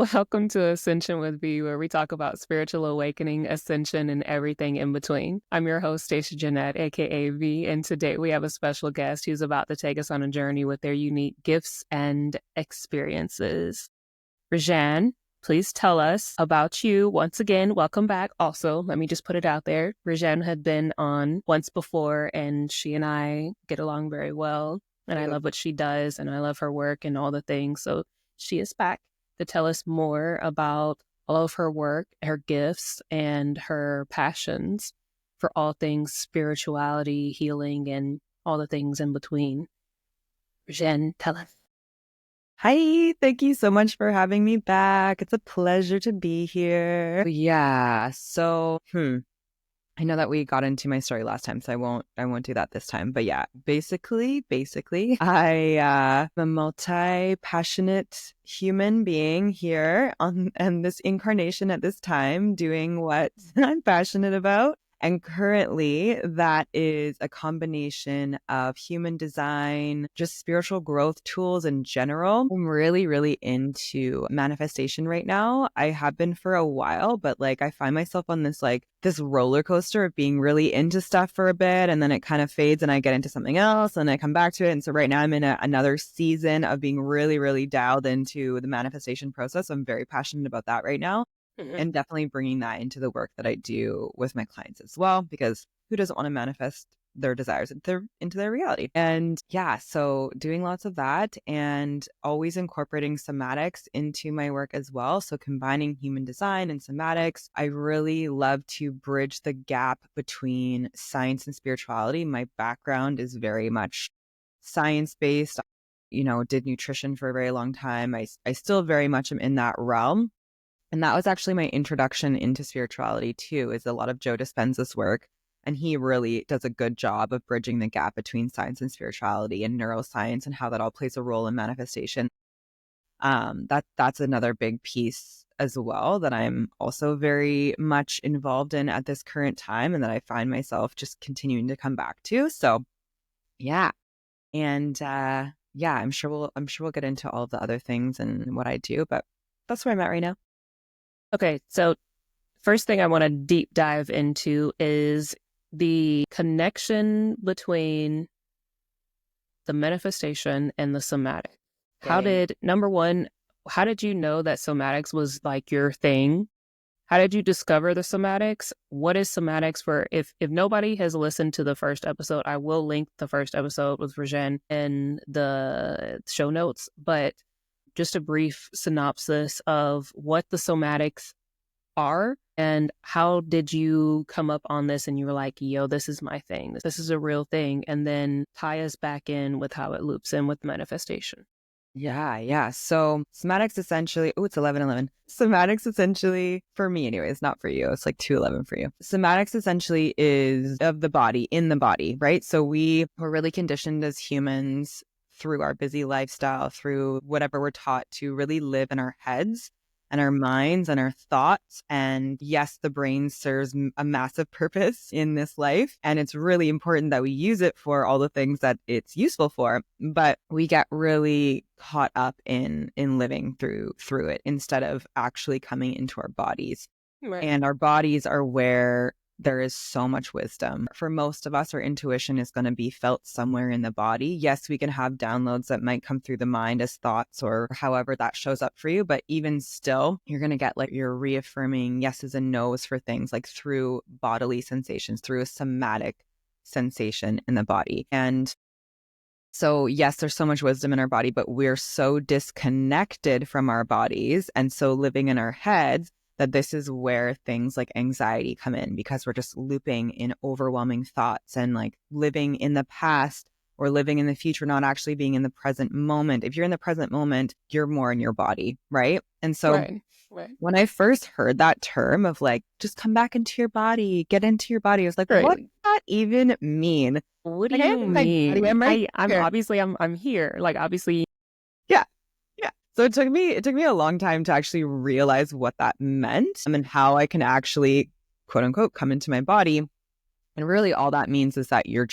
Welcome to Ascension with V, where we talk about spiritual awakening, ascension, and everything in between. I'm your host, Stashia Jeanette, aka V, and today we have a special guest who's about to take us on a journey with their unique gifts and experiences. Rejan, please tell us about you. Once again, welcome back. Also, let me just put it out there. Rejan had been on once before, and she and I get along very well. And I love what she does, and I love her work and all the things. So she is back to tell us more about all of her work, her gifts, and her passions for all things spirituality, healing, and all the things in between. Jen, tell us. Hi, thank you so much for having me back. It's a pleasure to be here. Yeah, so I know that we got into my story last time, so I won't do that this time. But yeah, basically, I am a multi-passionate human being here on this incarnation at this time, doing what I'm passionate about. And currently, that is a combination of human design, just spiritual growth tools in general. I'm really, really into manifestation right now. I have been for a while, but I find myself on this roller coaster of being really into stuff for a bit, and then it kind of fades and I get into something else and I come back to it. And so right now I'm in another season of being really, really dialed into the manifestation process. I'm very passionate about that right now. And definitely bringing that into the work that I do with my clients as well, because who doesn't want to manifest their desires into their reality? And yeah, so doing lots of that and always incorporating somatics into my work as well. So combining human design and somatics, I really love to bridge the gap between science and spirituality. My background is very much science-based, did nutrition for a very long time. I still very much am in that realm. And that was actually my introduction into spirituality too, is a lot of Joe Dispenza's work. And he really does a good job of bridging the gap between science and spirituality and neuroscience and how that all plays a role in manifestation. That's another big piece as well that I'm also very much involved in at this current time, and that I find myself just continuing to come back to. So yeah. And yeah, I'm sure we'll get into all the other things and what I do, but that's where I'm at right now. Okay, so first thing I want to deep dive into is the connection between the manifestation and the somatic. Number one, how did you know that somatics was like your thing? How did you discover the somatics? What is somatics for? If nobody has listened to the first episode, I will link the first episode with Rejan in the show notes, but just a brief synopsis of what the somatics are and how did you come up on this and you were like, yo, this is my thing. This is a real thing. And then tie us back in with how it loops in with manifestation. Yeah. So somatics essentially, it's 11:11. Somatics essentially, for me anyways, not for you. It's like 2:11 for you. Somatics essentially is of the body, in the body, right? So we're really conditioned as humans through our busy lifestyle, through whatever we're taught to really live in our heads and our minds and our thoughts. And yes, the brain serves a massive purpose in this life. And it's really important that we use it for all the things that it's useful for. But we get really caught up in living through it instead of actually coming into our bodies. Right. And our bodies are where there is so much wisdom. For most of us, our intuition is going to be felt somewhere in the body. Yes, we can have downloads that might come through the mind as thoughts or however that shows up for you. But even still, you're going to get your reaffirming yeses and nos for things through bodily sensations, through a somatic sensation in the body. And so yes, there's so much wisdom in our body, but we're so disconnected from our bodies and so living in our heads that this is where things like anxiety come in, because we're just looping in overwhelming thoughts and living in the past or living in the future, not actually being in the present moment. If you're in the present moment, you're more in your body, right? And so right. When I first heard that term of just come back into your body, get into your body, I was like, right. What does that even mean? What do you mean? I'm here. Obviously. Yeah. So it took me a long time to actually realize what that meant and how I can actually, quote unquote, come into my body. And really all that means is that you're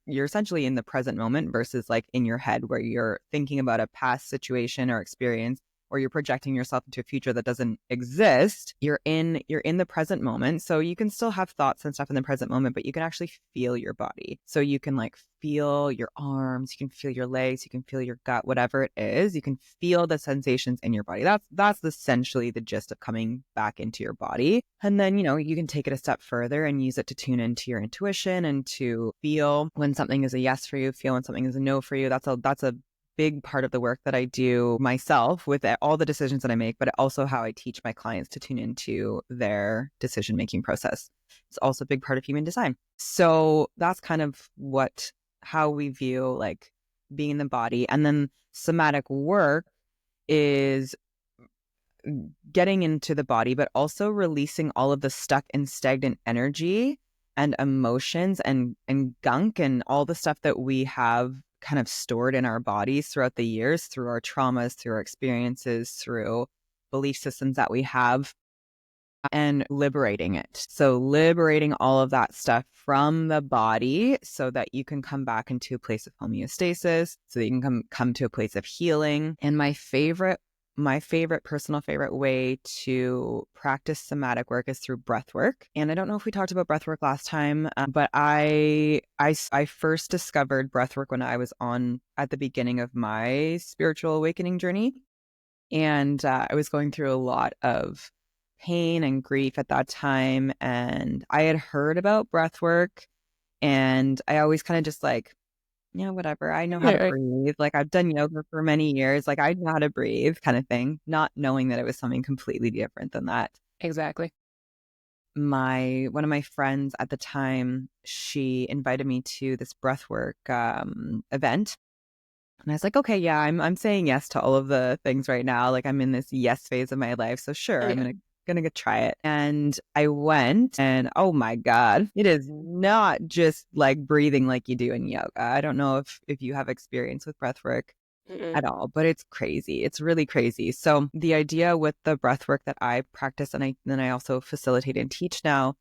essentially in the present moment versus in your head where you're thinking about a past situation or experience or you're projecting yourself into a future that doesn't exist. You're in the present moment. So you can still have thoughts and stuff in the present moment, but you can actually feel your body. So you can like feel your arms, you can feel your legs, you can feel your gut, whatever it is, you can feel the sensations in your body. That's essentially the gist of coming back into your body. And then, you can take it a step further and use it to tune into your intuition and to feel when something is a yes for you, feel when something is a no for you. That's a big part of the work that I do myself with all the decisions that I make, but also how I teach my clients to tune into their decision-making process. It's also a big part of human design. So that's kind of how we view like being in the body. And then somatic work is getting into the body, but also releasing all of the stuck and stagnant energy and emotions and gunk and all the stuff that we have kind of stored in our bodies throughout the years, through our traumas, through our experiences, through belief systems that we have, and liberating it. So liberating all of that stuff from the body so that you can come back into a place of homeostasis, so that you can come to a place of healing. And my personal favorite way to practice somatic work is through breath work. And I don't know if we talked about breath work last time, but I first discovered breath work when I was at the beginning of my spiritual awakening journey. And I was going through a lot of pain and grief at that time. And I had heard about breath work, and I always kind of just like, whatever. I know how to breathe. Like I've done yoga for many years. Like I know how to breathe kind of thing, not knowing that it was something completely different than that. Exactly. One of my friends at the time, she invited me to this breathwork event. And I was like, okay, yeah, I'm saying yes to all of the things right now. Like I'm in this yes phase of my life. So sure, I'm gonna go try it. And I went, and oh my God, it is not just like breathing like you do in yoga. I don't know if you have experience with breath work at all, but it's crazy. It's really crazy. So the idea with the breath work that I practice, and then I also facilitate and teach now,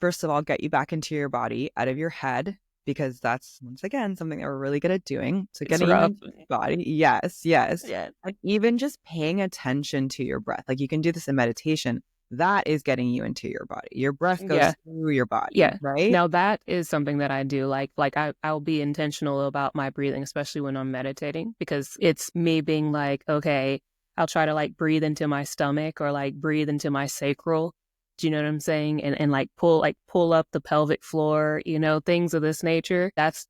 first of all, get you back into your body, out of your head, because that's, once again, something that we're really good at doing. So getting into your body. Yes. Yeah. And even just paying attention to your breath. Like you can do this in meditation. That is getting you into your body. Your breath goes through your body. Yeah. Right. Now that is something that I do. Like I'll be intentional about my breathing, especially when I'm meditating, because it's me being like, okay, I'll try to like breathe into my stomach or like breathe into my sacral. Do you know what I'm saying? And like pull up the pelvic floor, things of this nature. That's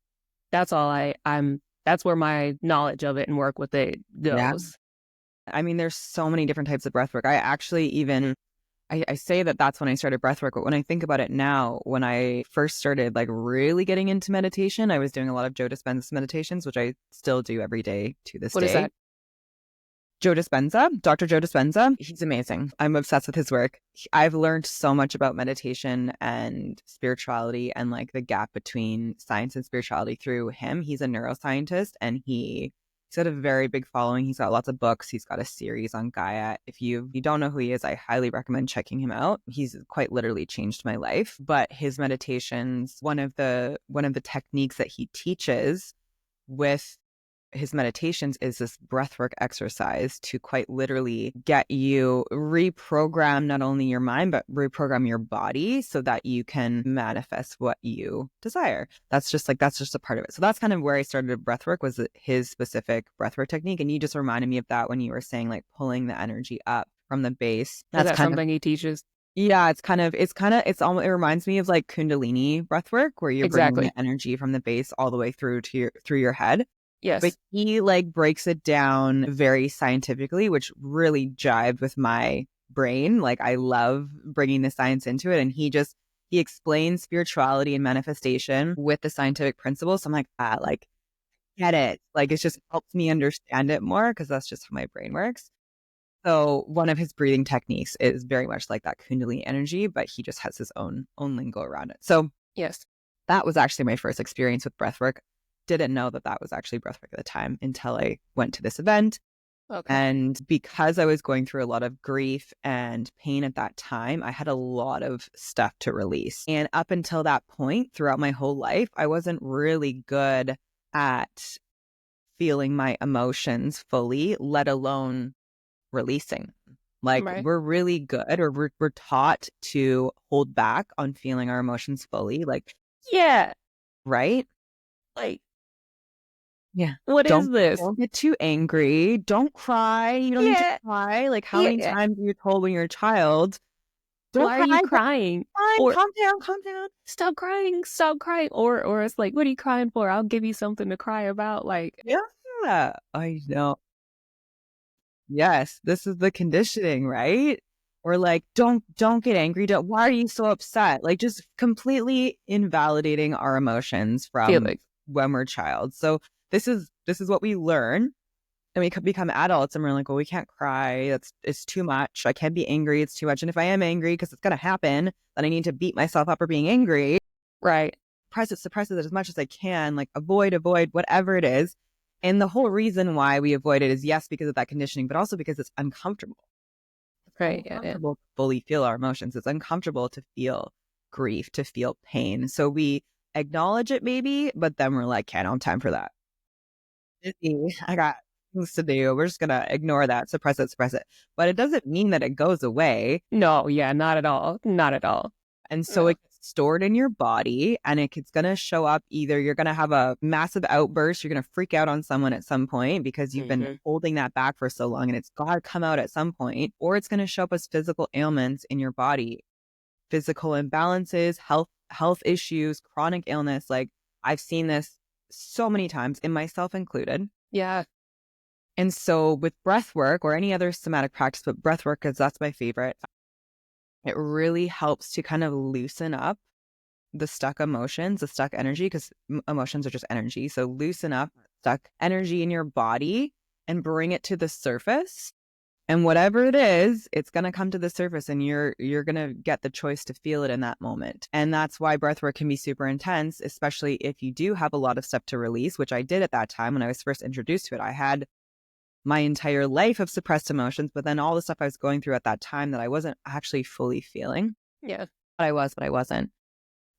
all that's where my knowledge of it and work with it goes. Yeah. I mean, there's so many different types of breath work. I actually I say that that's when I started breath work, but when I think about it now, when I first started like really getting into meditation, I was doing a lot of Joe Dispenza meditations, which I still do every day to this day. What is that? Joe Dispenza, Dr. Joe Dispenza. He's amazing. I'm obsessed with his work. I've learned so much about meditation and spirituality and like the gap between science and spirituality through him. He's a neuroscientist, and he's got a very big following. He's got lots of books. He's got a series on Gaia. If you don't know who he is, I highly recommend checking him out. He's quite literally changed my life. But his meditations, one of the techniques that he teaches with his meditations is this breathwork exercise to quite literally get you reprogram not only your mind, but reprogram your body so that you can manifest what you desire. That's just a part of it. So that's kind of where I started breathwork, was his specific breathwork technique. And you just reminded me of that when you were saying like pulling the energy up from the base. That's something he teaches. Yeah, it reminds me of like Kundalini breathwork, where you're bringing the energy from the base all the way through your head. Yes. But he like breaks it down very scientifically, which really jived with my brain. Like I love bringing the science into it. And he explains spirituality and manifestation with the scientific principles. So I'm like, get it. Like it just helps me understand it more, because that's just how my brain works. So one of his breathing techniques is very much like that Kundalini energy, but he just has his own lingo around it. So yes, that was actually my first experience with breathwork. Didn't know that was actually breathwork at the time until I went to this event. Okay. And because I was going through a lot of grief and pain at that time, I had a lot of stuff to release. And up until that point, throughout my whole life, I wasn't really good at feeling my emotions fully, let alone releasing. Like Right. we're really good, or we're taught to hold back on feeling our emotions fully. Like, Yeah. right? Like, Yeah. what is this? Don't get too angry. Don't cry. You don't need to Yeah. cry. Like how many Yeah. times are you told when you're a child, don't Why are you cry, don't crying? cry, Or calm down, calm down. stop crying, stop crying. Or it's like, what are you crying for? I'll give you something to cry about. Like, Yeah. I know. Yes, this is the conditioning, right? Or like, don't get angry. Why are you so upset? Like just completely invalidating our emotions from feelings. when we're child. So this is what we learn, and we could become adults, and we're like, well, we can't cry. It's too much. I can't be angry. It's too much. And if I am angry, because it's gonna happen, then I need to beat myself up for being angry. Right. Suppress it as much as I can, like avoid, whatever it is. And the whole reason why we avoid it is, yes, because of that conditioning, but also because it's uncomfortable. It's Right. Yeah. uncomfortable to fully feel our emotions. It's uncomfortable to feel grief, to feel pain. So we acknowledge it maybe, but then we're like, I don't have time for that. Busy. I got things to do. We're just going to ignore that, suppress it, suppress it. But it doesn't mean that it goes away. No, yeah, not at all. Not at all. And so No. it gets stored in your body, and it's going to show up. Either you're going to have a massive outburst, you're going to freak out on someone at some point because you've been holding that back for so long, and it's got to come out at some point, or it's going to show up as physical ailments in your body, physical imbalances, health issues, chronic illness. Like I've seen this so many times, in myself included. Yeah. And so with breath work or any other somatic practice, but breath work, because that's my favorite, it really helps to kind of loosen up the stuck emotions, the stuck energy, because emotions are just energy. So loosen up stuck energy in your body and bring it to the surface. And whatever it is, it's going to come to the surface, and you're going to get the choice to feel it in that moment. And that's why breathwork can be super intense, especially if you do have a lot of stuff to release, which I did at that time when I was first introduced to it. I had my entire life of suppressed emotions, but then all the stuff I was going through at that time that I wasn't actually fully feeling. Yeah. But I wasn't.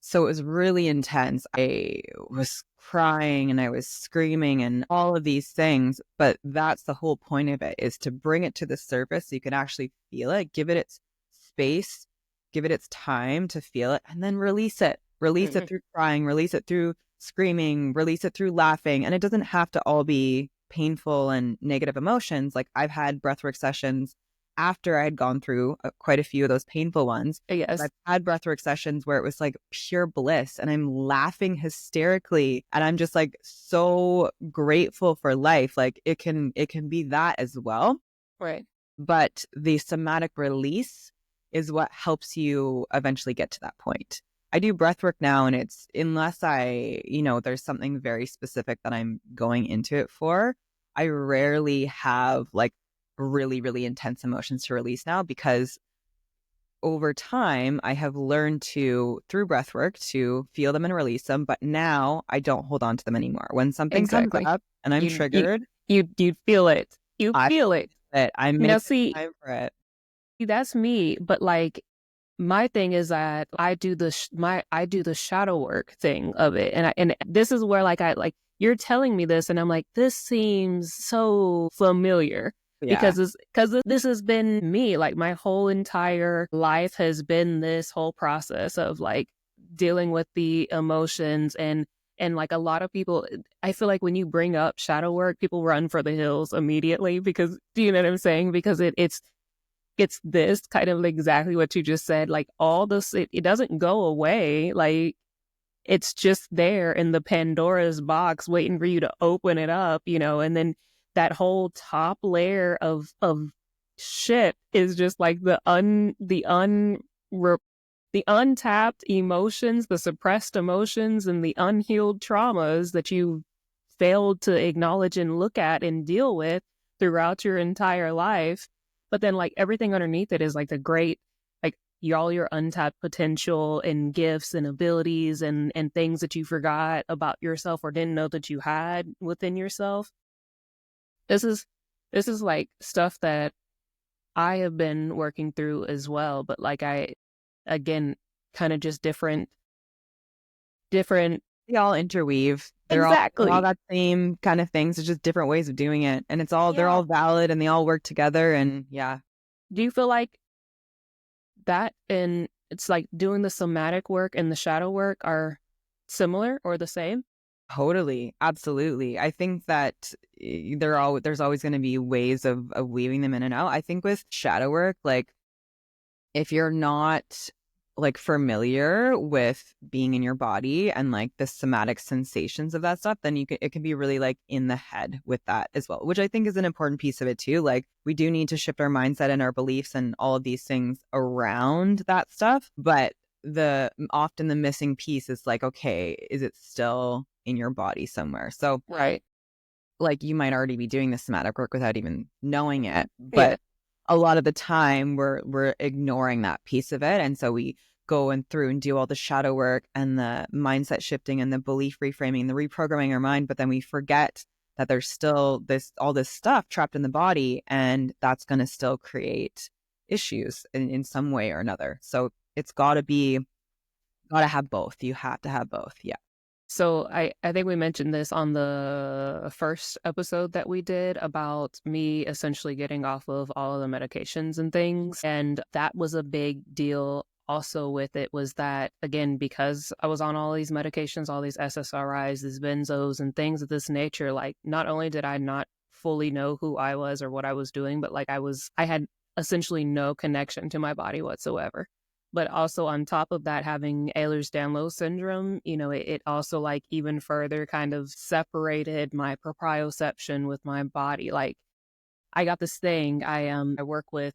So it was really intense. I was crying and I was screaming and all of these things. But that's the whole point of it, is to bring it to the surface so you can actually feel it, give it its space, give it its time to feel it, and then release it. Release it through crying, release it through screaming, release it through laughing. And it doesn't have to all be painful and negative emotions. Like I've had breathwork sessions after I had gone through quite a few of those painful ones. Yes. I've had breathwork sessions where it was like pure bliss, and I'm laughing hysterically, and I'm just like so grateful for life. Like it can be that as well. Right. But the somatic release is what helps you eventually get to that point. I do breathwork now, and it's, unless there's something very specific that I'm going into it for, I rarely have like really, really intense emotions to release now, because over time I have learned through breathwork, to feel them and release them. But now I don't hold on to them anymore. When something comes up and I'm triggered, you feel it. You feel it. I make time for it. That's me. But like, my thing is that I do the shadow work thing of it, and this is where you're telling me this, and I'm like, this seems so familiar. Yeah. Because this has been me. Like my whole entire life has been this whole process of like dealing with the emotions, and like a lot of people, I feel like when you bring up shadow work, people run for the hills immediately, because, do you know what I'm saying? Because it's this kind of exactly what you just said. Like all this, it doesn't go away. Like it's just there in the Pandora's box waiting for you to open it up, and then that whole top layer of shit is just like the untapped emotions, the suppressed emotions, and the unhealed traumas that you failed to acknowledge and look at and deal with throughout your entire life. But then like everything underneath it is like the great, like all your untapped potential and gifts and abilities and things that you forgot about yourself or didn't know that you had within yourself. This is like stuff that I have been working through as well. But like again, kind of just different They all interweave. They're all that same kind of things. It's just different ways of doing it. And they're all valid and they all work together. And yeah. Do you feel like that and it's like doing the somatic work and the shadow work are similar or the same? Totally. Absolutely. I think that there's always going to be ways of weaving them in and out. I think with shadow work, like if you're not like familiar with being in your body and like the somatic sensations of that stuff, then it can be really like in the head with that as well, which I think is an important piece of it too. Like we do need to shift our mindset and our beliefs and all of these things around that stuff. But often the missing piece is like, okay, is it still in your body somewhere? So right, like you might already be doing the somatic work without even knowing it, but a lot of the time we're ignoring that piece of it. And so we go through and do all the shadow work and the mindset shifting and the belief reframing, the reprogramming our mind. But then we forget that there's still all this stuff trapped in the body, and that's going to still create issues in some way or another. So it's got to have both. You have to have both. Yeah. So I think we mentioned this on the first episode that we did about me essentially getting off of all of the medications and things. And that was a big deal also with it, was that, again, because I was on all these medications, all these SSRIs, these benzos and things of this nature, like not only did I not fully know who I was or what I was doing, but like I had essentially no connection to my body whatsoever. But also on top of that, having Ehlers-Danlos syndrome, it also like even further kind of separated my proprioception with my body. Like I got this thing, I work with,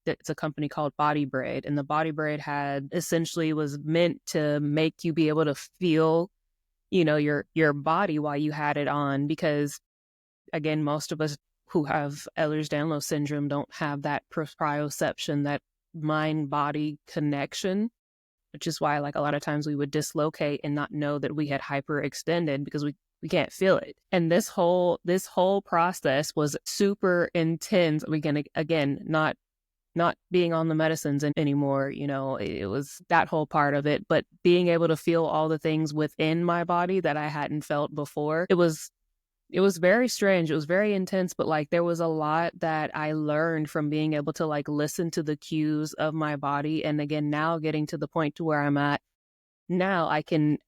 it's a company called Body Braid, and the Body Braid was meant to make you be able to feel, your body while you had it on, because again, most of us who have Ehlers-Danlos syndrome don't have that proprioception, that mind-body connection, which is why like a lot of times we would dislocate and not know that we had hyperextended because we can't feel it. And this whole process was super intense. We can, again, not being on the medicines anymore, it was that whole part of it, but being able to feel all the things within my body that I hadn't felt before. It was very strange. It was very intense, but like there was a lot that I learned from being able to like listen to the cues of my body. And again, now getting to the point to where I'm at now, I can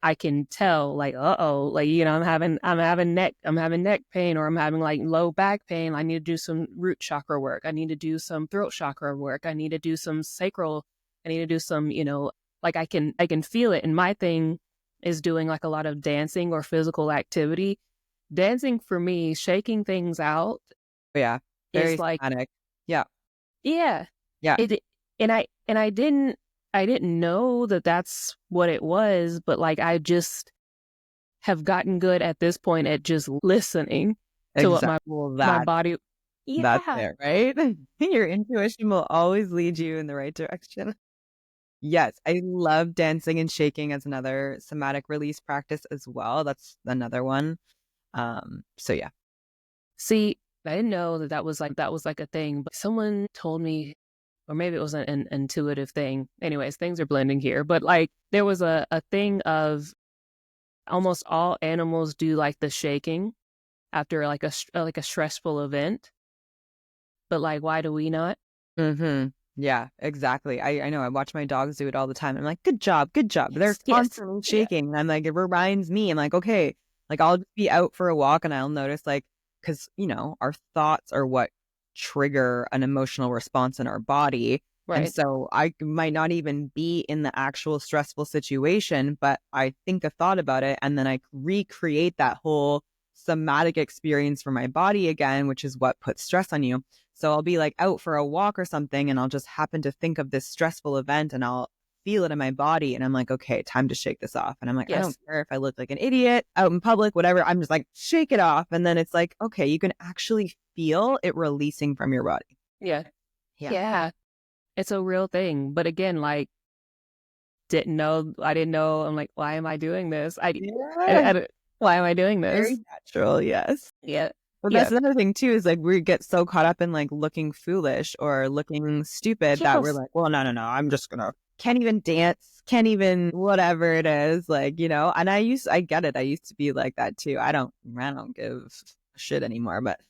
tell like, like, I'm having neck pain, or I'm having like low back pain. I need to do some root chakra work. I need to do some throat chakra work. I need to do some sacral. I need to do some, like I can feel it. And my thing is doing like a lot of dancing or physical activity. Dancing for me, shaking things out. Yeah. Very is like, somatic. Yeah. Yeah. Yeah. And I didn't know that that's what it was, but like I just have gotten good at this point at just listening to what my body. Yeah. That's it, right? Your intuition will always lead you in the right direction. Yes, I love dancing and shaking as another somatic release practice as well. That's another one. So yeah. See, I didn't know that was like a thing, but someone told me, or maybe it was an intuitive thing. Anyways, things are blending here, but like there was a thing of almost all animals do like the shaking after like a stressful event, but like why do we not? Mm-hmm. Yeah, exactly. I know. I watch my dogs do it all the time. I'm like, good job, good job. They're constantly shaking. And I'm like, it reminds me. I'm like, okay, like I'll just be out for a walk and I'll notice like, because, our thoughts are what trigger an emotional response in our body. Right. And so I might not even be in the actual stressful situation, but I think a thought about it and then I recreate that whole somatic experience for my body again, which is what puts stress on you. So I'll be like out for a walk or something and I'll just happen to think of this stressful event and I'll feel it in my body. And I'm like, okay, time to shake this off. And I'm like, I don't care if I look like an idiot out in public, whatever. I'm just like, shake it off. And then it's like, okay, you can actually feel it releasing from your body. Yeah. It's a real thing. But again, like, I didn't know. I'm like, why am I doing this? Why am I doing this? Very natural. Yes. Yeah. Well, that's another thing too, is like we get so caught up in like looking foolish or looking stupid that we're like, well, no, I'm just gonna, can't even dance, can't even whatever it is, like, you know. And I get it. I used to be like that too. I don't give a shit anymore. But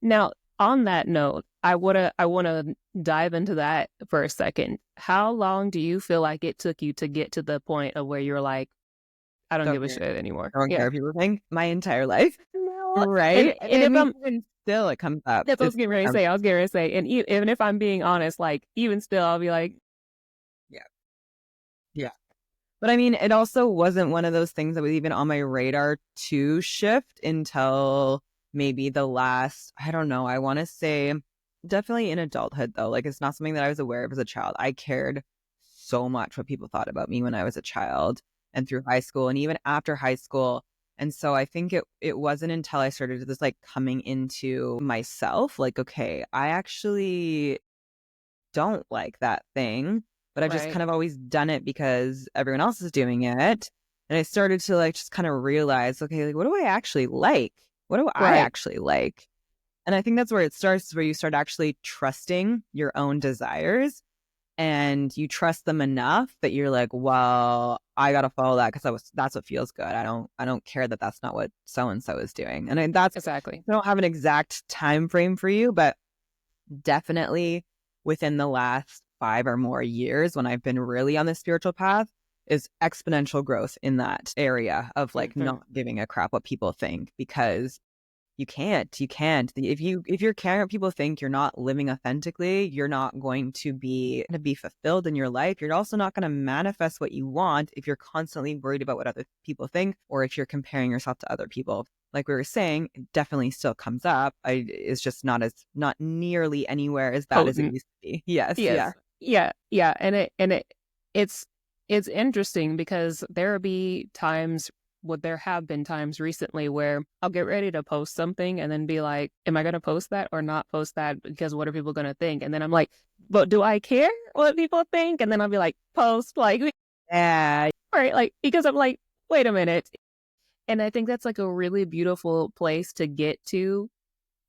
now on that note, I wanna dive into that for a second. How long do you feel like it took you to get to the point of where you're like, I don't give a shit anymore? I don't care if people think. My entire life. Right? And if I'm even still, it comes up. That's what I was getting ready to say. And even if I'm being honest, like even still, I'll be like, yeah. But I mean, it also wasn't one of those things that was even on my radar to shift until maybe the last, I don't know, I want to say definitely in adulthood though. Like it's not something that I was aware of as a child. I cared so much what people thought about me when I was a child and through high school and even after high school. And so I think it wasn't until I started this like coming into myself, like, okay, I actually don't like that thing, but I've just kind of always done it because everyone else is doing it. And I started to like just kind of realize, okay, like what do I actually like? What do I actually like? And I think that's where it starts, where you start actually trusting your own desires. And you trust them enough that you're like, well, I gotta follow that because that's what feels good. I don't care that that's not what so and so is doing. And that's exactly. I don't have an exact time frame for you, but definitely within the last 5 or more years, when I've been really on the spiritual path, is exponential growth in that area of like not giving a crap what people think, because you can't. If you're caring what people think, you're not living authentically. You're not going to be fulfilled in your life. You're also not going to manifest what you want if you're constantly worried about what other people think, or if you're comparing yourself to other people. Like we were saying, it definitely still comes up. It's just not nearly anywhere as bad as it used to be. Yes. Yeah. And it's interesting because there have been times recently where I'll get ready to post something and then be like, am I going to post that or not post that? Because what are people going to think? And then I'm like, but do I care what people think? And then I'll be like, post, like, yeah, right. Like, because I'm like, wait a minute. And I think that's like a really beautiful place to get to,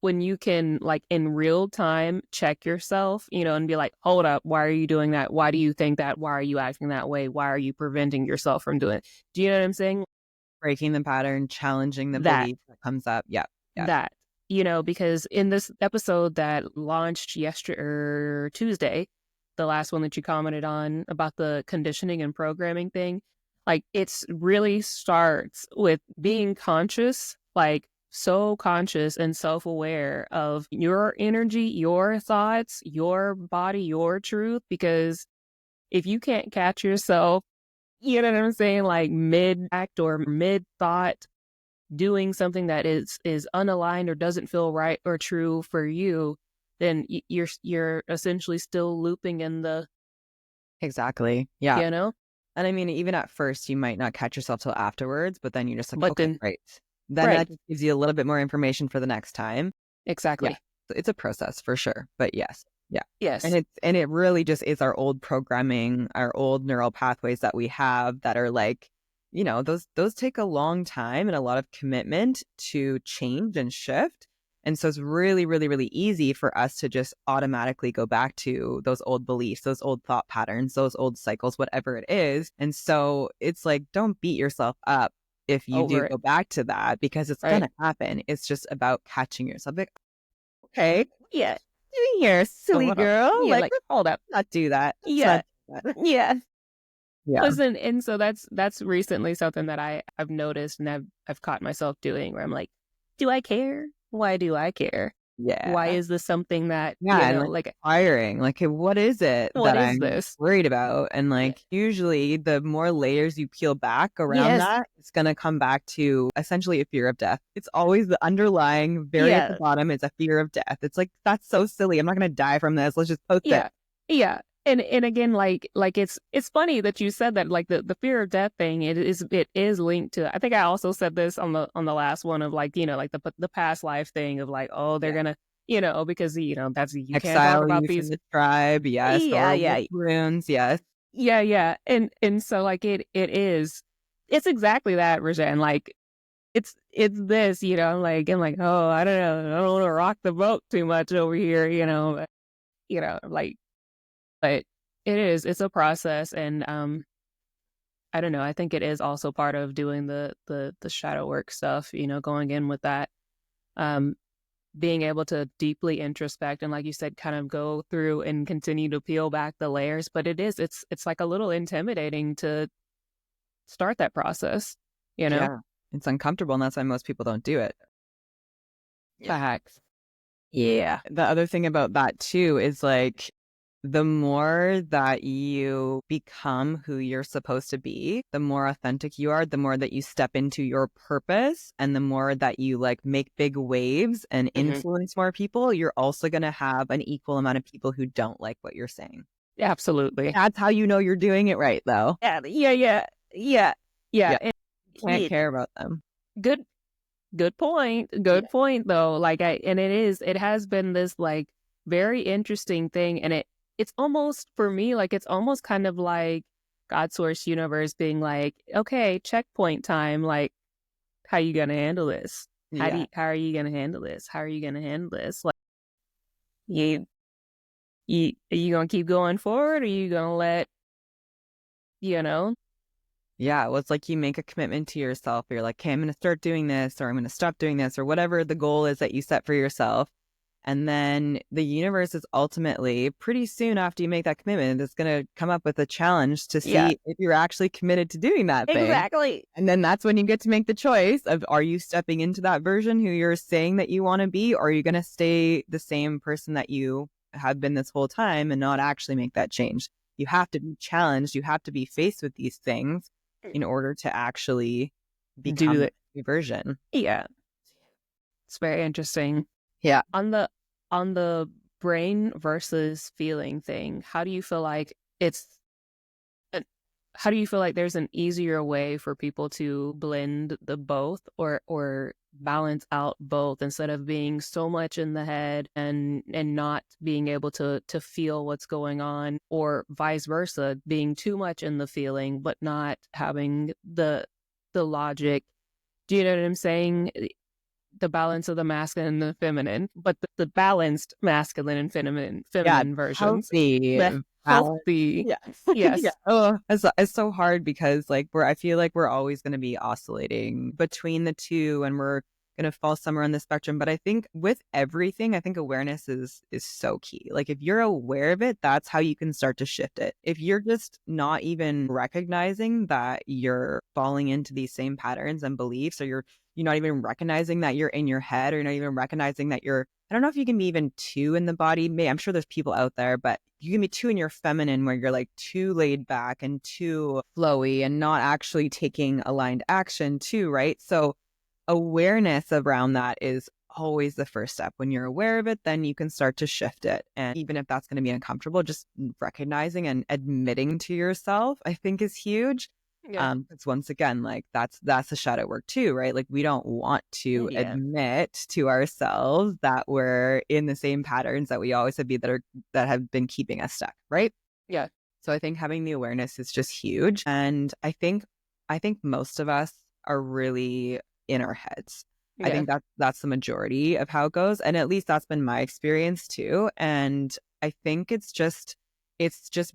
when you can, like, in real time check yourself, you know, and be like, hold up, why are you doing that? Why do you think that? Why are you acting that way? Why are you preventing yourself from doing it? Do you know what I'm saying? Breaking the pattern, challenging the belief that comes up. Yeah. That, you know, because in this episode that launched Tuesday, the last one that you commented on about the conditioning and programming thing, like it's really starts with being conscious, like so conscious and self-aware of your energy, your thoughts, your body, your truth. Because if you can't catch yourself, you know what I'm saying, like mid-act or mid-thought, doing something that is unaligned or doesn't feel right or true for you, then you're essentially still looping in the... Exactly. Yeah. You know? And I mean, even at first, you might not catch yourself till afterwards, but then you're just like, okay, right. Then that just gives you a little bit more information for the next time. Exactly. Yeah. So it's a process for sure. But yes. Yeah. Yes. And it really just is our old programming, our old neural pathways that we have that are like, you know, those take a long time and a lot of commitment to change and shift. And so it's really, really, really easy for us to just automatically go back to those old beliefs, those old thought patterns, those old cycles, whatever it is. And so it's like, don't beat yourself up if you do go back to that, because it's going to happen. It's just about catching yourself. Like, okay, yeah, here, silly girl. Yeah, like, hold up, not do that. Yeah. Yeah. Listen, and so that's recently something that I've noticed and I've caught myself doing, where I'm like, do I care? Why do I care? Yeah. Why is this something that, you know, like acquiring? Like, what is it that I'm worried about? And like, usually the more layers you peel back around that, it's going to come back to essentially a fear of death. It's always the underlying, very at the bottom, is a fear of death. It's like, that's so silly. I'm not going to die from this. Let's just post it. Yeah. And again, like it's funny that you said that, like the fear of death thing, it is linked to, I think I also said this on the last one, of like, you know, like the past life thing of like, oh, they're gonna, you know, because, you know, that's, you exile can't talk about you these from the tribe. Yes. Runes. Yes. Yeah. And so like it's exactly that, Rejan. Like it's this, I'm like, oh, I don't know, I don't want to rock the boat too much over here, like, but it's a process. And I don't know, I think it is also part of doing the shadow work stuff, going in with that, um being able to deeply introspect and, like you said, kind of go through and continue to peel back the layers. But it's like a little intimidating to start that process, you know? Yeah. It's uncomfortable, and that's why most people don't do it. Facts. Yeah. The other thing about that too is like the more that you become who you're supposed to be, the more authentic you are, the more that you step into your purpose, and the more that you like make big waves and influence more people, you're also going to have an equal amount of people who don't like what you're saying. Absolutely. That's how you know you're doing it right, though. Yeah. Can't care about them. Good point. Good point though. Like it has been this like very interesting thing. And it's almost, for me, like it's almost kind of like God source universe being like, okay, checkpoint time. Like, how you gonna handle this? How are you gonna handle this? How are you gonna handle this? Like, are you gonna keep going forward, or are you gonna let, Yeah, well, it's like you make a commitment to yourself. You're like, okay, I'm going to start doing this, or I'm going to stop doing this, or whatever the goal is that you set for yourself. And then the universe is ultimately, pretty soon after you make that commitment, it's going to come up with a challenge to see if you're actually committed to doing that thing. Exactly. And then that's when you get to make the choice of, are you stepping into that version who you're saying that you want to be, or are you going to stay the same person that you have been this whole time and not actually make that change? You have to be challenged. You have to be faced with these things in order to actually become the version. Yeah. It's very interesting. Yeah. On the brain versus feeling thing, how do you feel like there's an easier way for people to blend the both, or balance out both, instead of being so much in the head and not being able to feel what's going on, or vice versa, being too much in the feeling but not having the logic? Do you know what I'm saying? The balance of the masculine and the feminine, but the balanced masculine and feminine versions. Healthy. Yes. Yes. Yeah. Oh, it's so hard because like I feel like we're always going to be oscillating between the two, and we're going to fall somewhere on the spectrum. But I think with everything, I think awareness is so key. Like if you're aware of it, that's how you can start to shift it. If you're just not even recognizing that you're falling into these same patterns and beliefs, or you're not even recognizing that you're in your head, or you're not even recognizing that I don't know if you can be even two in the body. I'm sure there's people out there, but you can be two in your feminine, where you're like too laid back and too flowy and not actually taking aligned action too, right? So awareness around that is always the first step. When you're aware of it, then you can start to shift it. And even if that's going to be uncomfortable, just recognizing and admitting to yourself, I think, is huge. Yeah. Because once again, like that's the shadow work too, right? Like we don't want to admit to ourselves that we're in the same patterns that we always have been, that have been keeping us stuck, right? Yeah. So I think having the awareness is just huge. And I think most of us are really in our heads. Yeah. I think that's the majority of how it goes. And at least that's been my experience too. And I think it's just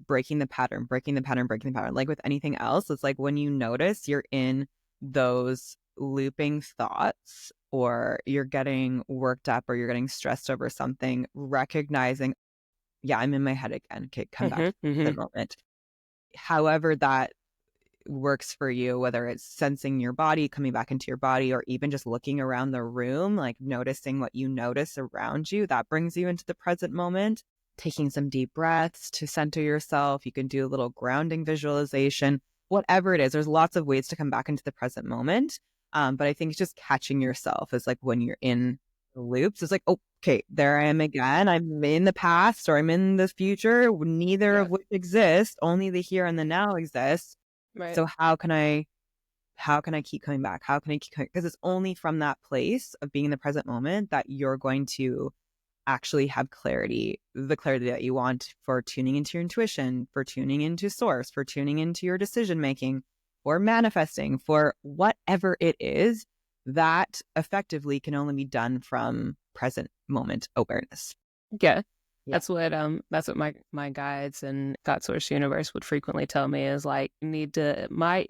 breaking the pattern. Like with anything else, it's like when you notice you're in those looping thoughts, or you're getting worked up, or you're getting stressed over something, recognizing, yeah, I'm in my head again. Okay, come back to the moment. However that works for you, whether it's sensing your body, coming back into your body, or even just looking around the room, like noticing what you notice around you, that brings you into the present moment. Taking some deep breaths to center yourself. You can do a little grounding visualization, whatever it is. There's lots of ways to come back into the present moment. But I think it's just catching yourself is like when you're in the loops. It's like, oh, okay, there I am again. I'm in the past, or I'm in the future, neither of which exist. Only the here and the now exists. Right. So how can I keep coming back? How can I keep coming? Because it's only from that place of being in the present moment that you're going to actually have the clarity that you want for tuning into your intuition, for tuning into source, for tuning into your decision making, for manifesting, for whatever it is. that effectively can only be done from present moment awareness. Yeah. That's what my guides and God Source Universe would frequently tell me is like, you need to my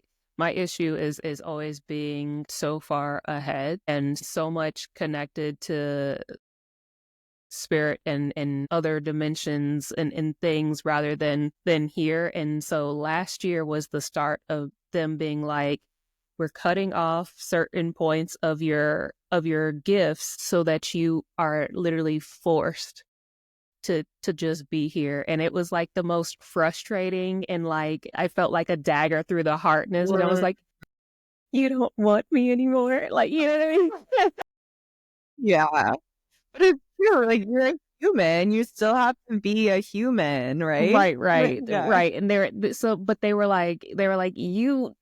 issue is always being so far ahead and so much connected to spirit and other dimensions and things rather than here. And so last year was the start of them being like, we're cutting off certain points of your gifts so that you are literally forced to just be here. And it was like the most frustrating, and like I felt like a dagger through the heartness. And I was like, you don't want me anymore. Like, you know what I mean? Yeah. But if you're a human, you still have to be a human, right? Right. Yeah. Right. And but they were like, you're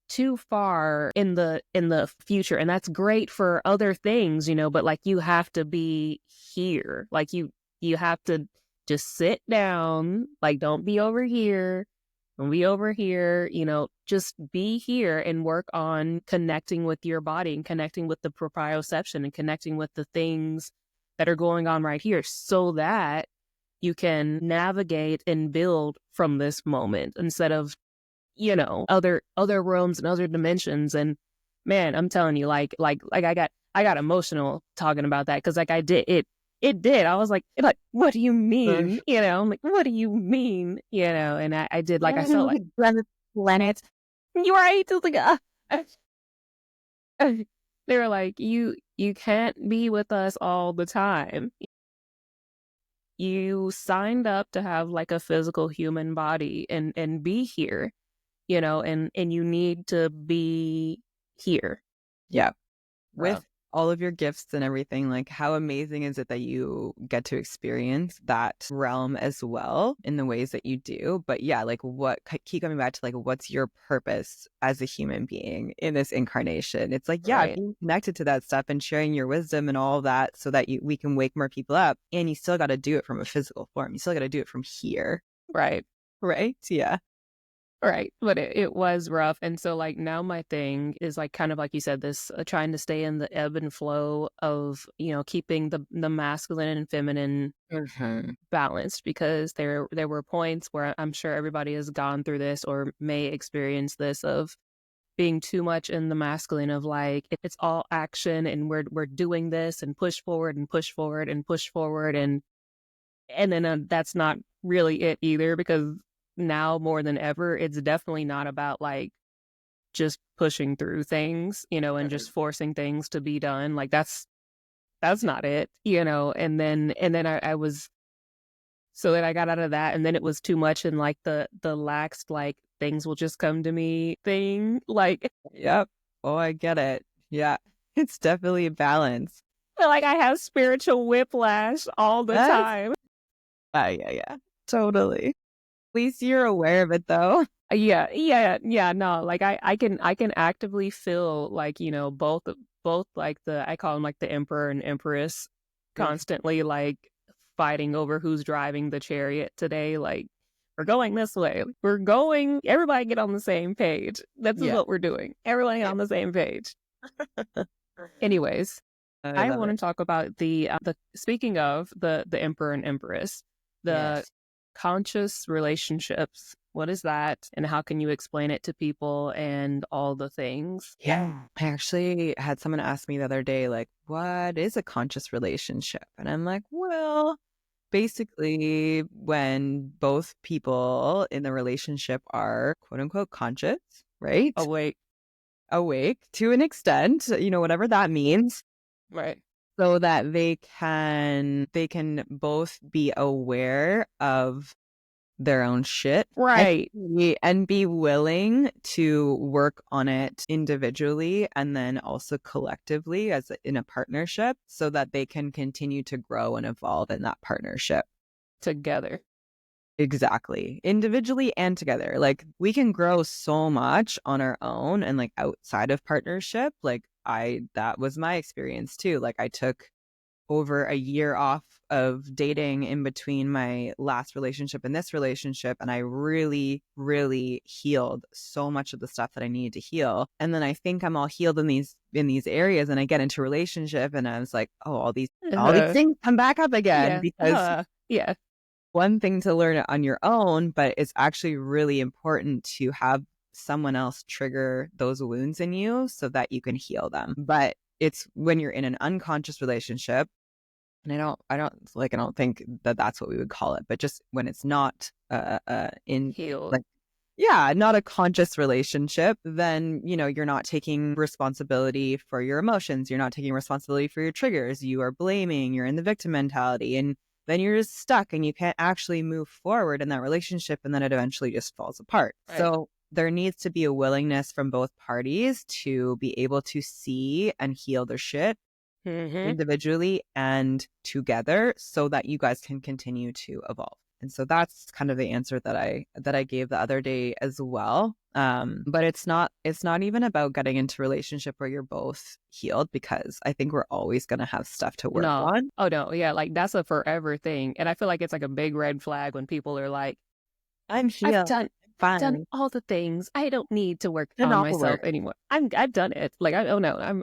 too far in the future, and that's great for other things, but like you have to be here. Like you have to just sit down, like don't be over here. Don't be over here, just be here and work on connecting with your body and connecting with the proprioception and connecting with the things that are going on right here so that you can navigate and build from this moment instead of other realms and other dimensions. And man, I'm telling you, like I got emotional talking about that, because like I did it I was like, what do you mean? I'm like, what do you mean? And I did, like I felt like planet. you right. It was like they were like, you can't be with us all the time. You signed up to have like a physical human body and be here, and you need to be here. Yeah. With all of your gifts and everything, like how amazing is it that you get to experience that realm as well in the ways that you do? But yeah, like keep coming back to like, what's your purpose as a human being in this incarnation? It's like, yeah, being connected to that stuff and sharing your wisdom and all of that so that we can wake more people up. And you still got to do it from a physical form. You still got to do it from here. Right. Yeah. Right. But it was rough. And so like now my thing is like kind of like you said, this trying to stay in the ebb and flow of, keeping the masculine and feminine balanced, because there were points where I'm sure everybody has gone through this or may experience this of being too much in the masculine of like, it's all action and we're doing this and push forward and push forward and push forward. And then that's not really it either, because now more than ever, it's definitely not about like just pushing through things, and just forcing things to be done. Like that's not it, and then I was, so then I got out of that, and then it was too much in like the laxed, like things will just come to me thing. Like, yep. Oh, I get it. Yeah. It's definitely a balance. Like I have spiritual whiplash all the time. Yeah. Totally. At least you're aware of it though. Yeah. No, like I can actively feel like, both like I call them like the emperor and empress constantly like fighting over who's driving the chariot today. Like, we're going this way. Everybody get on the same page. That's what we're doing. Everybody on the same page. Anyways, I want to talk about the speaking of the emperor and empress, the conscious relationships. What is that, and how can you explain it to people and all the things? Yeah, I actually had someone ask me the other day, like, what is a conscious relationship? And I'm like, well, basically when both people in the relationship are quote unquote conscious, right? Awake to an extent, whatever that means. Right. So that they can both be aware of their own shit. Right. And be willing to work on it individually and then also collectively in a partnership so that they can continue to grow and evolve in that partnership. Together. Exactly. Individually and together. Like we can grow so much on our own and like outside of partnership. Like that was my experience too. Like I took over a year off of dating in between my last relationship and this relationship, and I really, really healed so much of the stuff that I needed to heal. And then I think I'm all healed in these areas, and I get into a relationship, and I was like, oh, all these things come back up again, because one thing to learn it on your own, but it's actually really important to have someone else trigger those wounds in you so that you can heal them. But it's when you're in an unconscious relationship, and I don't think that that's what we would call it, but just when it's not in healed, like, yeah, not a conscious relationship, then, you know, you're not taking responsibility for your emotions. You're not taking responsibility for your triggers. You are blaming, you're in the victim mentality, and then you're just stuck and you can't actually move forward in that relationship. And then it eventually just falls apart. Right. So there needs to be a willingness from both parties to be able to see and heal their shit individually and together, so that you guys can continue to evolve. And so that's kind of the answer that I gave the other day as well. But it's not even about getting into a relationship where you're both healed, because I think we're always going to have stuff to work on. Oh no, yeah, like that's a forever thing. And I feel like it's like a big red flag when people are like, I'm healed. I've done all the things. I don't need to work on myself anymore. I've done it. Like, oh no,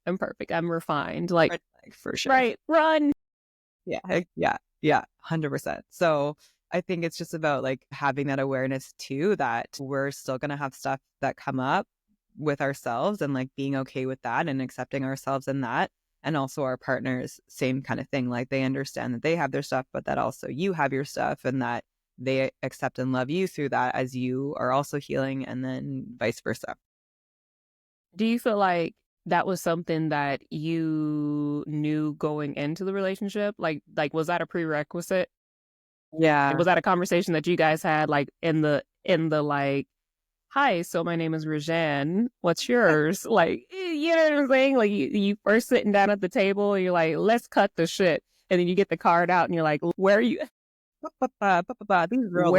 I'm perfect. I'm refined. Like, for sure. Right. Run. Yeah. 100%. So I think it's just about like having that awareness too, that we're still going to have stuff that come up with ourselves, and like being okay with that and accepting ourselves in that. And also our partners, same kind of thing. Like they understand that they have their stuff, but that also you have your stuff, and that they accept and love you through that as you are also healing, and then vice versa. Do you feel like that was something that you knew going into the relationship? Like was that a prerequisite? Yeah. Like, was that a conversation that you guys had like in the like, hi, so my name is Rejan, what's yours? Like, you know what I'm saying? Like you first sitting down at the table, and you're like, let's cut the shit. And then you get the card out and you're like, where are you? Where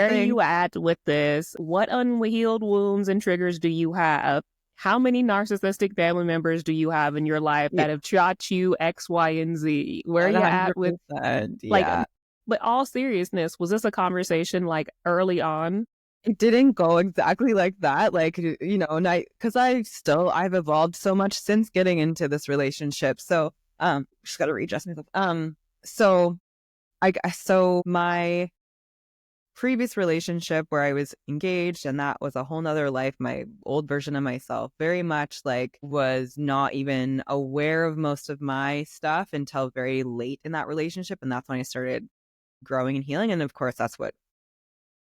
are you at with this? What unhealed wounds and triggers do you have? How many narcissistic family members do you have in your life that have taught you X, Y, and Z? Where are you at with, like, but all seriousness, was this a conversation like early on? It didn't go exactly like that. Like, you know, because I've evolved so much since getting into this relationship. So, just got to readjust myself. So my previous relationship where I was engaged, and that was a whole nother life, my old version of myself, very much like was not even aware of most of my stuff until very late in that relationship. And that's when I started growing and healing. And of course, that's what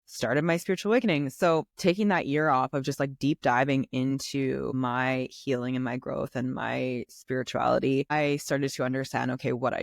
started my spiritual awakening. So taking that year off of just like deep diving into my healing and my growth and my spirituality, I started to understand, okay, what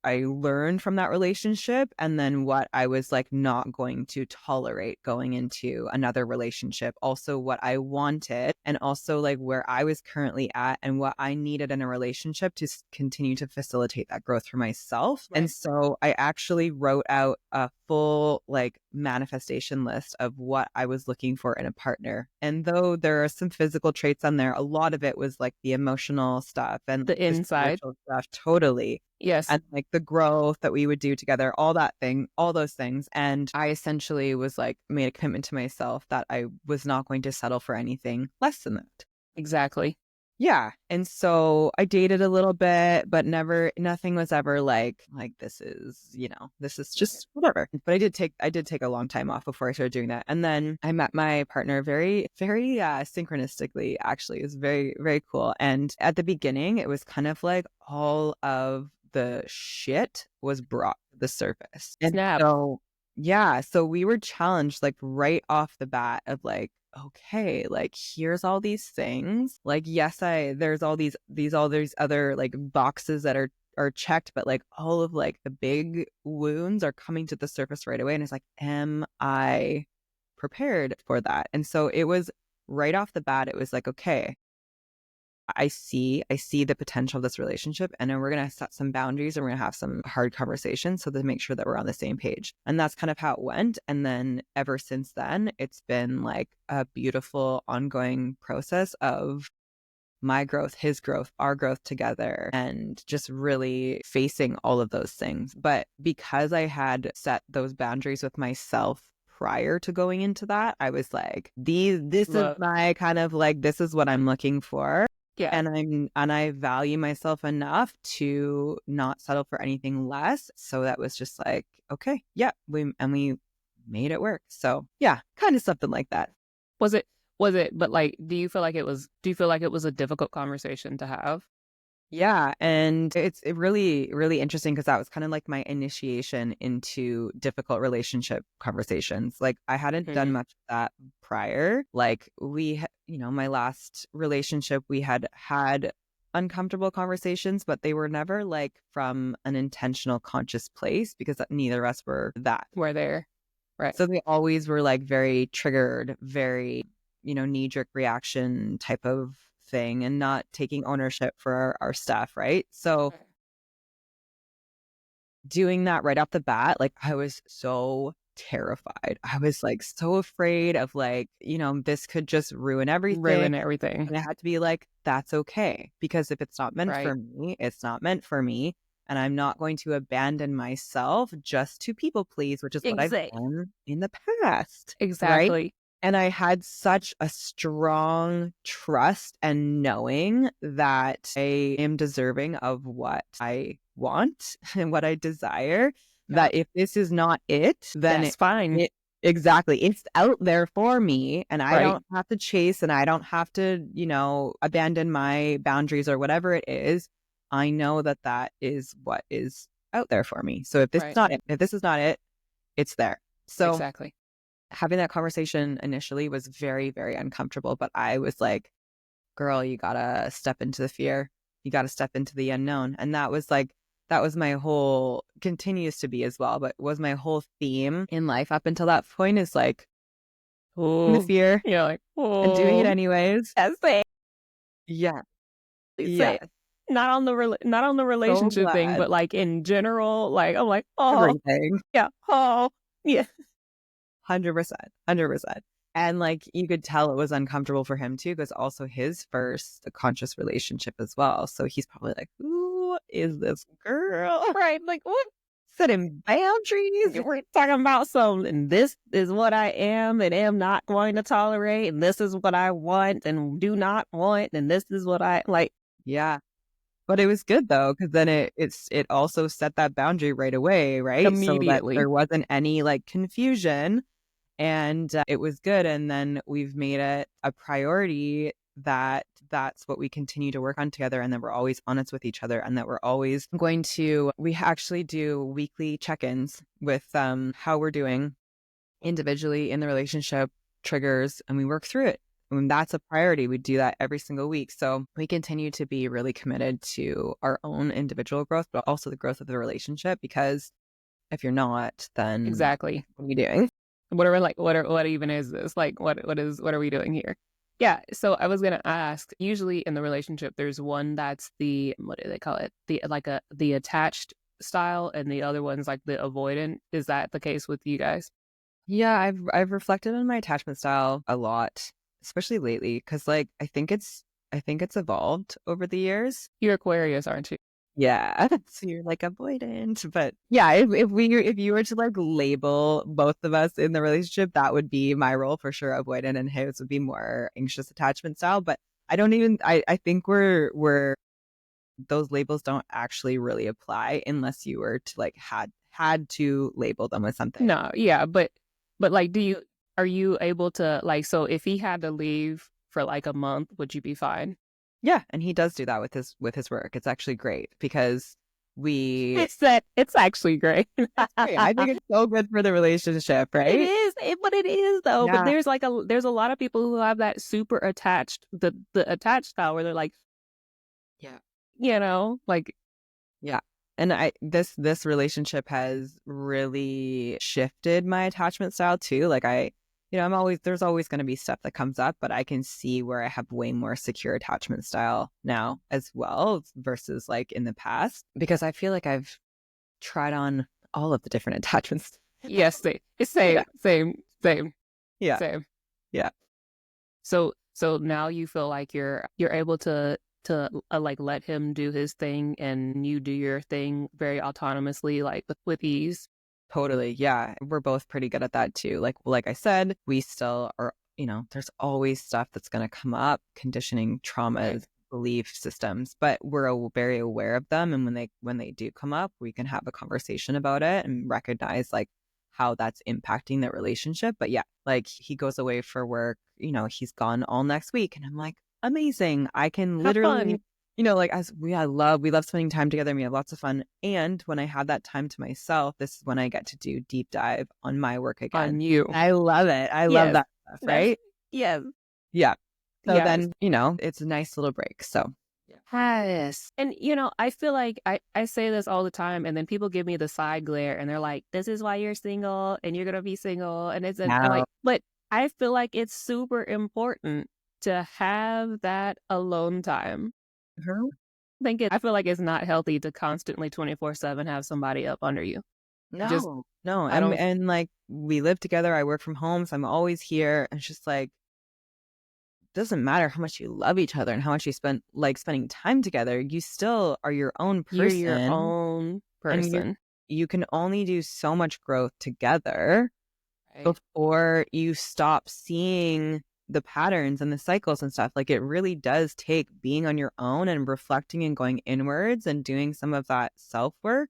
I learned from that relationship, and then what I was like not going to tolerate going into another relationship. Also what I wanted, and also like where I was currently at and what I needed in a relationship to continue to facilitate that growth for myself. Right. And so I actually wrote out a full like manifestation list of what I was looking for in a partner. And though there are some physical traits on there, a lot of it was like the emotional stuff and the inside stuff. Totally. Yes. And like the growth that we would do together, all those things. And I essentially was like, made a commitment to myself that I was not going to settle for anything less than that. Exactly. Yeah. And so I dated a little bit, but nothing was ever like this is, you know, this is just whatever. But I did take a long time off before I started doing that. And then I met my partner very, very synchronistically, actually. It was very, very cool. And at the beginning, it was kind of like all of the shit was brought to the surface. And so, yeah, so we were challenged like right off the bat of like, okay, like here's all these things. Like, yes, there's all these other like boxes that are checked, but like all of like the big wounds are coming to the surface right away. And it's like, am I prepared for that? And so it was right off the bat, it was like, okay, I see the potential of this relationship, and then we're going to set some boundaries, and we're going to have some hard conversations so to make sure that we're on the same page. And that's kind of how it went. And then ever since then, it's been like a beautiful ongoing process of my growth, his growth, our growth together, and just really facing all of those things. But because I had set those boundaries with myself prior to going into that, I was like, this is my kind of like, this is what I'm looking for. Yeah. And I value myself enough to not settle for anything less. So that was just like, okay, yeah, we made it work. So yeah, kind of something like that. Was it, but like, do you feel like it was a difficult conversation to have? Yeah. And it's really, really interesting because that was kind of like my initiation into difficult relationship conversations. Like I hadn't done much of that prior. Like my last relationship, we had uncomfortable conversations, but they were never like from an intentional conscious place because neither of us were that. We're there. Right. So they always were like very triggered, very, knee-jerk reaction type of thing and not taking ownership for our stuff, right? So doing that right off the bat, like I was so terrified. I was like so afraid of like, this could just ruin everything. And I had to be like, that's okay. Because if it's not meant for me, it's not meant for me. And I'm not going to abandon myself just to people please, which is what I've done in the past. Exactly. Right? And I had such a strong trust and knowing that I am deserving of what I want and what I desire, that if this is not it, then it's fine. Exactly. It's out there for me and I don't have to chase and I don't have to, abandon my boundaries or whatever it is. I know that that is what is out there for me. So if this is not it, it's there. So exactly. Having that conversation initially was very, very uncomfortable, but I was like, girl, you gotta step into the fear. You gotta step into the unknown. And that was my whole, continues to be as well, but was my whole theme in life up until that point is like, the fear. Yeah, like, and doing it anyways. Yeah. Yeah. Not on the relationship thing, but like in general, like I'm like, everything. Yeah. Oh, yeah. 100%. 100%. And like you could tell it was uncomfortable for him too, because also his first conscious relationship as well. So he's probably like, who is this girl? Right. Like what? Setting boundaries. We're talking about something. This is what I am and am not going to tolerate. And this is what I want and do not want. And this is what I like. Yeah. But it was good though, because then it also set that boundary right away, right? Immediately. So that there wasn't any like confusion. And it was good. And then we've made it a priority that that's what we continue to work on together, and that we're always honest with each other, and that we're always we actually do weekly check-ins with how we're doing individually in the relationship, triggers, and we work through it. And that's a priority. We do that every single week. So we continue to be really committed to our own individual growth, but also the growth of the relationship, because if you're not, then exactly, what are you doing? What even is this? Like, what are we doing here? Yeah. So I was going to ask, usually in the relationship, there's one that's what do they call it? The attached style, and the other one's like the avoidant. Is that the case with you guys? Yeah, I've reflected on my attachment style a lot, especially lately, because like I think it's evolved over the years. You're Aquarius, aren't you? Yeah, so you're like avoidant, but yeah, if you were to like label both of us in the relationship, that would be my role for sure, avoidant, and his would be more anxious attachment style. But I think we're those labels don't actually really apply unless you were to like had to label them with something. No, yeah, but like, are you able to like, so if he had to leave for like a month, would you be fine? Yeah, and he does do that with his work. It's actually great because it's actually great. I think it's so good for the relationship, right? It is, but it is though. Yeah. But there's a lot of people who have that super attached, the attached style where they're like, yeah, like, yeah. And this relationship has really shifted my attachment style too. Like there's always going to be stuff that comes up, but I can see where I have way more secure attachment style now as well versus like in the past, because I feel like I've tried on all of the different attachments. Yes, same. Yeah. So So now you feel like you're able to like let him do his thing and you do your thing very autonomously, like with ease. Totally. Yeah. We're both pretty good at that too. Like I said, we still are, there's always stuff that's going to come up, conditioning, traumas, belief systems, but we're very aware of them. And when they do come up, we can have a conversation about it and recognize like how that's impacting the relationship. But yeah, like he goes away for work, he's gone all next week. And I'm like, amazing. I can Have literally, fun. like we love spending time together and we have lots of fun. And when I have that time to myself, this is when I get to do deep dive on my work again. On you. I love it. I love that stuff, right? Yes. Yeah. So Yes. then, it's a nice little break. So yes. And I feel like I say this all the time and then people give me the side glare and they're like, this is why you're single and you're gonna be single. And it's like, but I feel like it's super important to have that alone time. I feel like it's not healthy to constantly 24/7 have somebody up under you. No. And like we live together. I work from home, so I'm always here. And it's just like, doesn't matter how much you love each other and how much you spend like spending time together. You still are your own person. You're your own person. And you can only do so much growth together before you stop seeing the patterns and the cycles and stuff. Like it really does take being on your own and reflecting and going inwards and doing some of that self-work.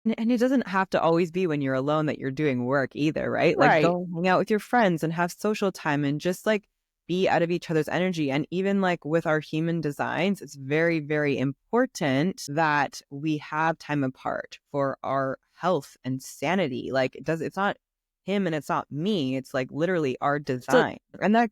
And it doesn't have to always be when you're alone that you're doing work either, right? Like go hang out with your friends and have social time and just like be out of each other's energy. And even like with our human designs, it's very, very important that we have time apart for our health and sanity. Like it's not him and it's not me. It's like literally our design. And that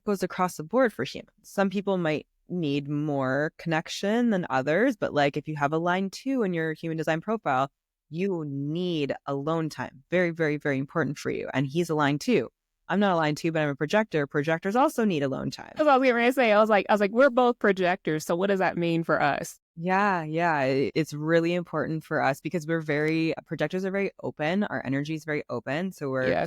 goes across the board for humans. Some people might need more connection than others, but like if you have a line 2 in your human design profile, you need alone time. Very, very, very important for you. And he's a line 2. I'm not a line 2, but I'm a projector. Projectors also need alone time. That's what I was getting ready to say. I was like, we're both projectors. So what does that mean for us? Yeah. It's really important for us because projectors are very open. Our energy is very open. So we're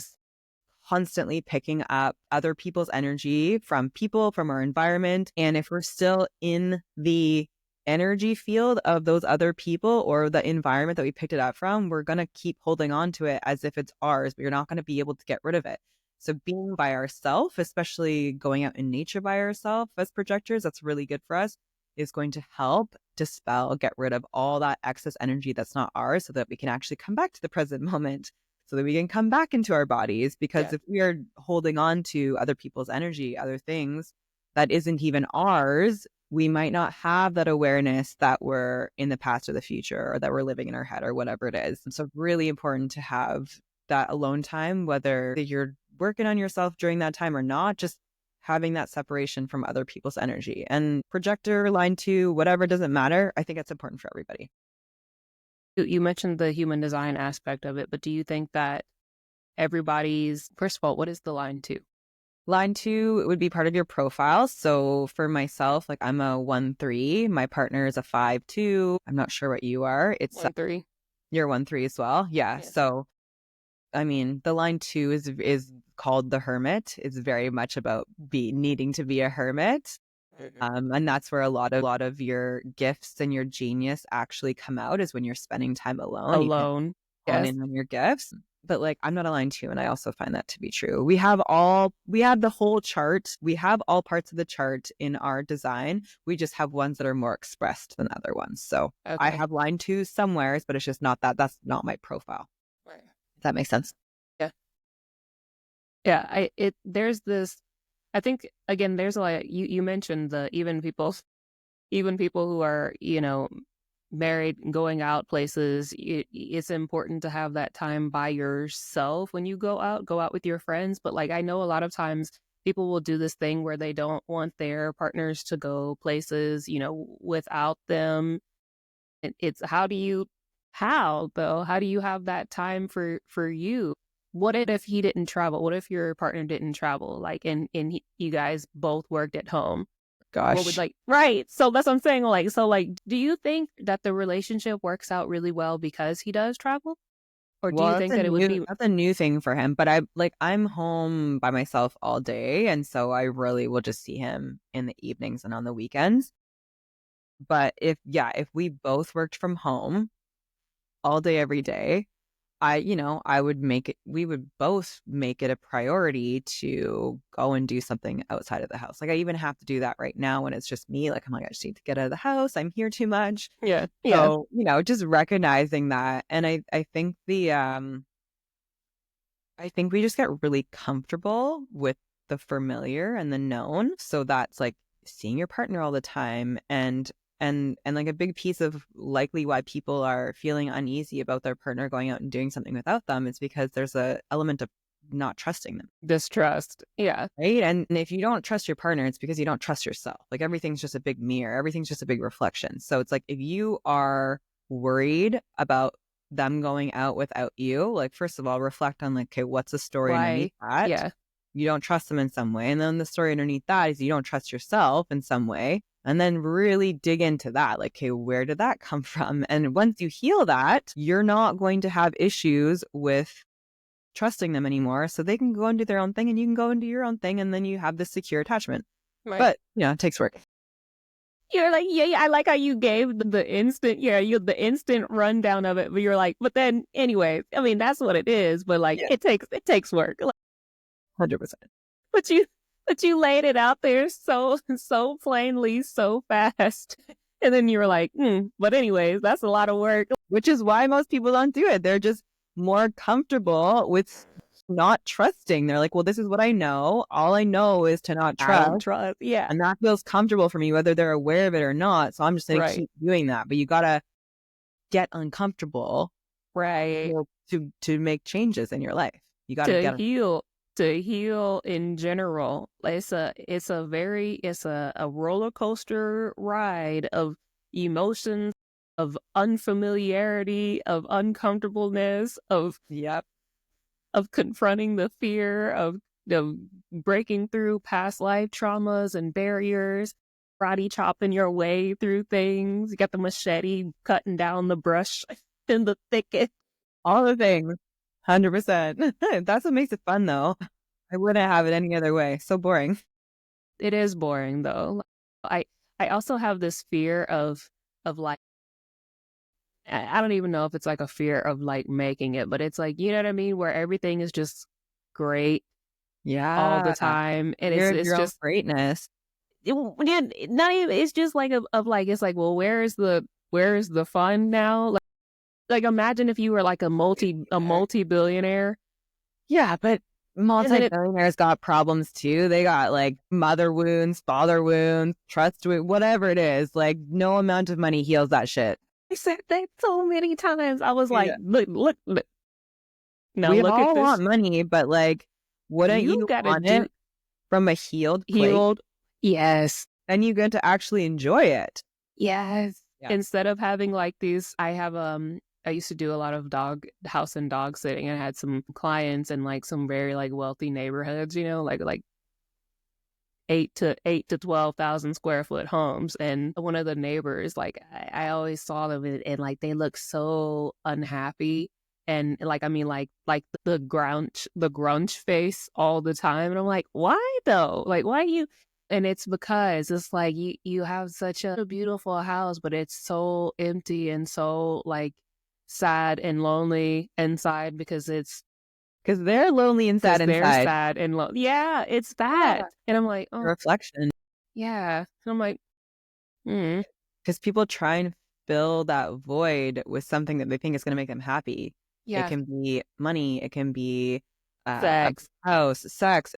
constantly picking up other people's energy from people, from our environment. And if we're still in the energy field of those other people or the environment that we picked it up from, we're going to keep holding on to it as if it's ours, but you're not going to be able to get rid of it. So being by ourselves, especially going out in nature by ourselves as projectors, that's really good for us, is going to help dispel, get rid of all that excess energy that's not ours so that we can actually come back to the present moment, so that we can come back into our bodies. Because if we are holding on to other people's energy, other things that isn't even ours, we might not have that awareness that we're in the past or the future or that we're living in our head or whatever it is. So really important to have that alone time, whether you're working on yourself during that time or not, just having that separation from other people's energy. And projector, line 2, whatever, doesn't matter. I think it's important for everybody. You mentioned the human design aspect of it, but do you think that first of all, what is the line 2? Line 2 would be part of your profile. So for myself, like I'm a 1-3. My partner is a 5-2. I'm not sure what you are. It's 1-3. You're 1-3 as well. Yeah. Yes. So, I mean, the line 2 is called the hermit. It's very much about needing to be a hermit. And that's where a lot of your gifts and your genius actually come out, is when you're spending time alone. Alone. Yes. In on your gifts. But like, I'm not a line 2, and I also find that to be true. We have the whole chart. We have all parts of the chart in our design. We just have ones that are more expressed than other ones. So I have line 2 somewhere, but it's just not that. That's not my profile. Right. Does that make sense? Yeah. Yeah. There's this, I think, again, there's a lot, you mentioned even people who are, married, going out places. It's important to have that time by yourself when you go out with your friends. But like, I know a lot of times people will do this thing where they don't want their partners to go places, without them. It's how do you have that time for you? What if he didn't travel? What if your partner didn't travel? Like, and you guys both worked at home? Gosh. What would right. So that's what I'm saying. Do you think that the relationship works out really well because he does travel? Or do you think that it would be... That's a new thing for him, but I'm home by myself all day, and so I really will just see him in the evenings and on the weekends. But if we both worked from home all day, every day, we would both make it a priority to go and do something outside of the house. Like I even have to do that right now when it's just me. Like I'm like, I just need to get out of the house. I'm here too much. Yeah. So, just recognizing that. And I think I think we just get really comfortable with the familiar and the known. So that's like seeing your partner all the time, and like a big piece of likely why people are feeling uneasy about their partner going out and doing something without them is because there's a element of not trusting them. Distrust. Yeah. Right. And if you don't trust your partner, it's because you don't trust yourself. Like everything's just a big mirror. Everything's just a big reflection. So it's like if you are worried about them going out without you, like first of all, reflect on like, okay, what's the story underneath that? Yeah. You don't trust them in some way. And then the story underneath that is you don't trust yourself in some way. And then really dig into that. Like, okay, where did that come from? And once you heal that, you're not going to have issues with trusting them anymore. So they can go and do their own thing and you can go and do your own thing. And then you have this secure attachment. Right. But, it takes work. You're like, yeah, I like how you gave the instant, the instant rundown of it. But you're like, but then anyway, I mean, that's what it is. But like, it takes work. 100%. But you laid it out there so plainly, so fast. And then you were like, but anyways, that's a lot of work. Which is why most people don't do it. They're just more comfortable with not trusting. They're like, well, this is what I know. All I know is to not trust. Yeah. And that feels comfortable for me, whether they're aware of it or not. So I'm just going to keep doing that. But you got to get uncomfortable. Right. To make changes in your life. You got to heal. To heal in general, it's a roller coaster ride of emotions, of unfamiliarity, of uncomfortableness, of confronting the fear, of breaking through past life traumas and barriers, karate chopping your way through things. You got the machete cutting down the brush in the thicket, all the things. 100%. That's what makes it fun, though. I wouldn't have it any other way. So boring. It is boring, though. I also have this fear of like, I don't even know if it's like a fear of like making it, but it's like, you know what I mean? Where everything is just great. Yeah. All the time. And it's your just greatness. Not even, it's just like of like, it's like, well, where is the fun now? Like imagine if you were like a multi-billionaire. Yeah, but multi-billionaires got problems too. They got like mother wounds, father wounds, trust wounds, whatever it is. Like no amount of money heals that shit. I said that so many times. I was like, look. Now we look all at this. want money, but like, wouldn't you want it from a healed place? Yes. Then you get to actually enjoy it. Yes. Yeah. Instead of having like these, I used to do a lot of house and dog sitting, and I had some clients in like some very like wealthy neighborhoods, like 8 to 12,000 square foot homes. And one of the neighbors, like I always saw them and like they look so unhappy. And like, I mean, like the grunge face all the time. And I'm like, why though? Like, why you? And it's because it's like you have such a beautiful house, but it's so empty and so like sad and lonely inside because they're lonely and sad inside. They're sad and lonely. Yeah, it's that. Yeah. And I'm like, oh, reflection. Yeah. And I'm like, because people try and fill that void with something that they think is going to make them happy. Yeah. It can be money. It can be sex, a house, sex,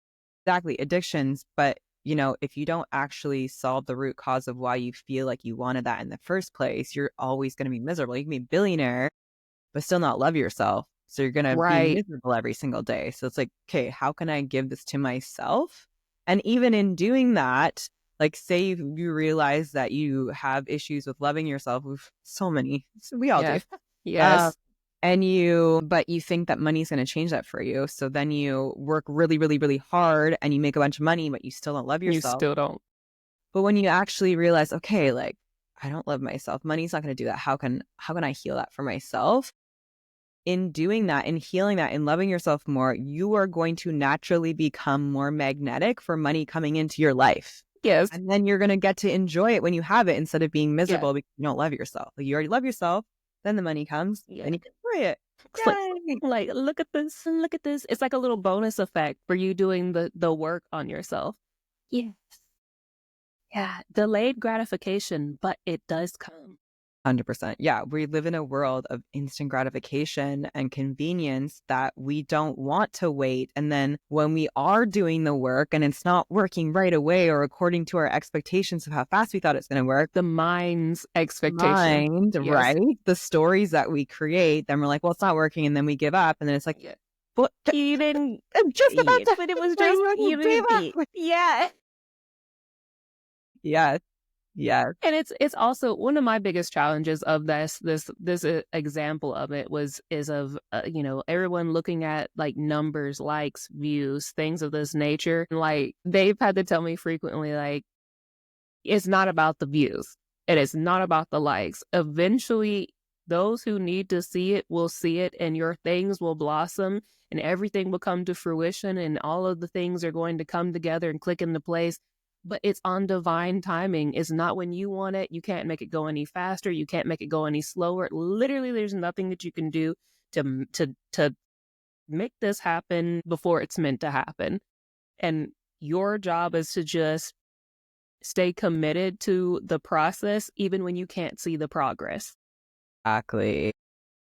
exactly, addictions. But if you don't actually solve the root cause of why you feel like you wanted that in the first place, you're always going to be miserable. You can be a billionaire, but still not love yourself. So you're going to be miserable every single day. So it's like, okay, how can I give this to myself? And even in doing that, like say you realize that you have issues with loving yourself. We've so many. We all do. Yes. But you think that money's going to change that for you. So then you work really, really, really hard and you make a bunch of money, but you still don't love yourself. You still don't. But when you actually realize, okay, like I don't love myself, money's not going to do that. How can I heal that for myself? in doing that and healing that and loving yourself more, you are going to naturally become more magnetic for money coming into your life. Yes. And then you're going to get to enjoy it when you have it instead of being miserable because you don't love yourself. Like, you already love yourself. Then the money comes. Then you can enjoy it. Like, look at this. Look at this. It's like a little bonus effect for you doing the work on yourself. Yes. Yeah. Delayed gratification, but it does come. 100%. Yeah. We live in a world of instant gratification and convenience that we don't want to wait. And then when we are doing the work and it's not working right away or according to our expectations of how fast we thought it's going to work, the mind's expectation. Right? The stories that we create, then we're like, well, it's not working. And then we give up. And then it's like, but you didn't. I'm just about to. But it was just, you didn't. Yeah. Yeah. Yeah. And it's also one of my biggest challenges of this example of it is of everyone looking at like numbers, likes, views, things of this nature. Like, they've had to tell me frequently, like, it's not about the views. It is not about the likes. Eventually, those who need to see it will see it, and your things will blossom and everything will come to fruition, and all of the things are going to come together and click into place. But it's on divine timing. It's not when you want it. You can't make it go any faster. You can't make it go any slower. Literally, there's nothing that you can do to make this happen before it's meant to happen. And your job is to just stay committed to the process, even when you can't see the progress. Exactly.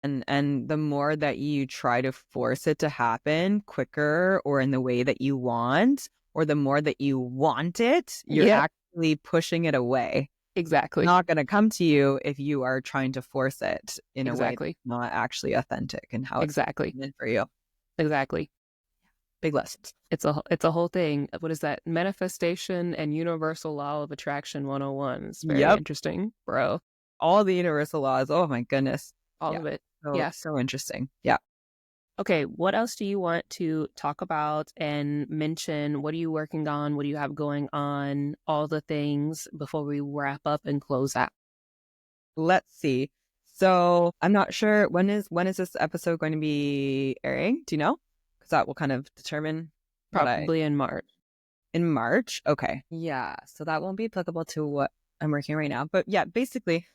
And the more that you try to force it to happen quicker or in the way that you want, or the more that you want it, you're actually pushing it away. Exactly. It's not going to come to you if you are trying to force it in a way that's not actually authentic and how it's meant for you. Exactly. Big lessons. It's a whole thing. What is that? Manifestation and Universal Law of Attraction 101. It's very interesting, bro. All the universal laws. Oh my goodness. All of it. So interesting. Yeah. Okay, what else do you want to talk about and mention? What are you working on? What do you have going on? All the things before we wrap up and close out. Let's see. So I'm not sure when is this episode going to be airing? Do you know? Because that will kind of determine. Probably in March. In March? Okay. Yeah. So that won't be applicable to what I'm working right now. But yeah, basically.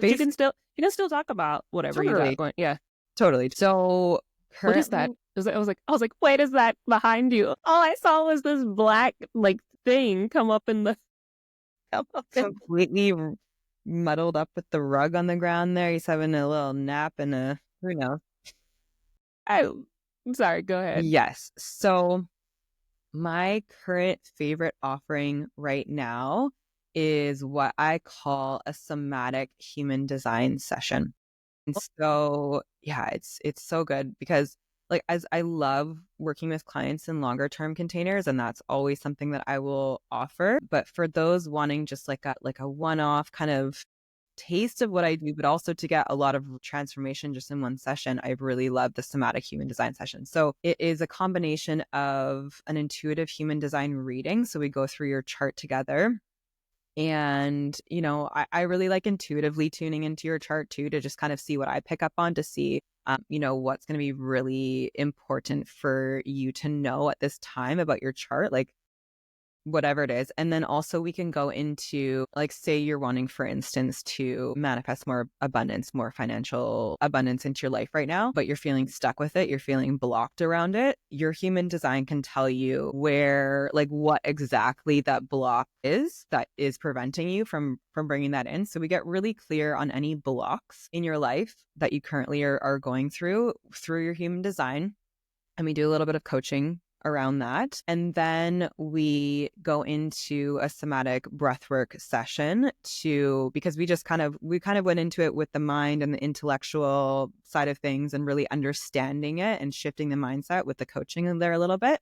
You can still talk about whatever you got going. Yeah. Totally. So what is that? I was like, wait, is that behind you? All I saw was this black like thing come up in the completely muddled up with the rug on the ground there. He's having a little nap and who knows. I'm sorry, go ahead. Yes. So my current favorite offering right now is what I call a somatic human design session. And so, yeah, it's so good because like, as I love working with clients in longer term containers, and that's always something that I will offer. But for those wanting just like a one-off kind of taste of what I do, but also to get a lot of transformation just in one session, I really love the somatic human design session. So it is a combination of an intuitive human design reading. So we go through your chart together. And, I really like intuitively tuning into your chart too, to just kind of see what I pick up on, to see, what's going to be really important for you to know at this time about your chart, like whatever it is. And then also we can go into, like, say you're wanting, for instance, to manifest more abundance, more financial abundance into your life right now, but you're feeling stuck with it. You're feeling blocked around it. Your human design can tell you where, like, what exactly that block is that is preventing you from bringing that in. So we get really clear on any blocks in your life that you currently are going through your human design. And we do a little bit of coaching around that. And then we go into a somatic breathwork session because we kind of went into it with the mind and the intellectual side of things and really understanding it and shifting the mindset with the coaching in there a little bit.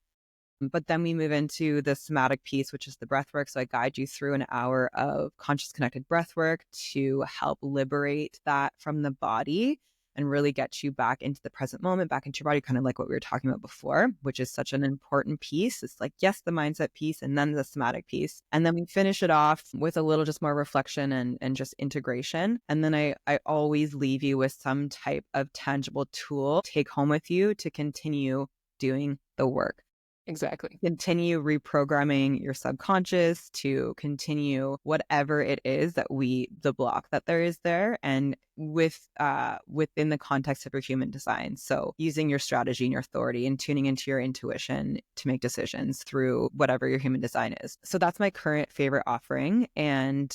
But then we move into the somatic piece, which is the breathwork. So I guide you through an hour of conscious connected breathwork to help liberate that from the body and really get you back into the present moment, back into your body, kind of like what we were talking about before, which is such an important piece. It's like, yes, the mindset piece and then the somatic piece. And then we finish it off with a little just more reflection and just integration. And then I always leave you with some type of tangible tool to take home with you to continue doing the work. Exactly. Continue reprogramming your subconscious, to continue whatever it is that the block that there is there, and within the context of your human design. So using your strategy and your authority and tuning into your intuition to make decisions through whatever your human design is. So that's my current favorite offering. And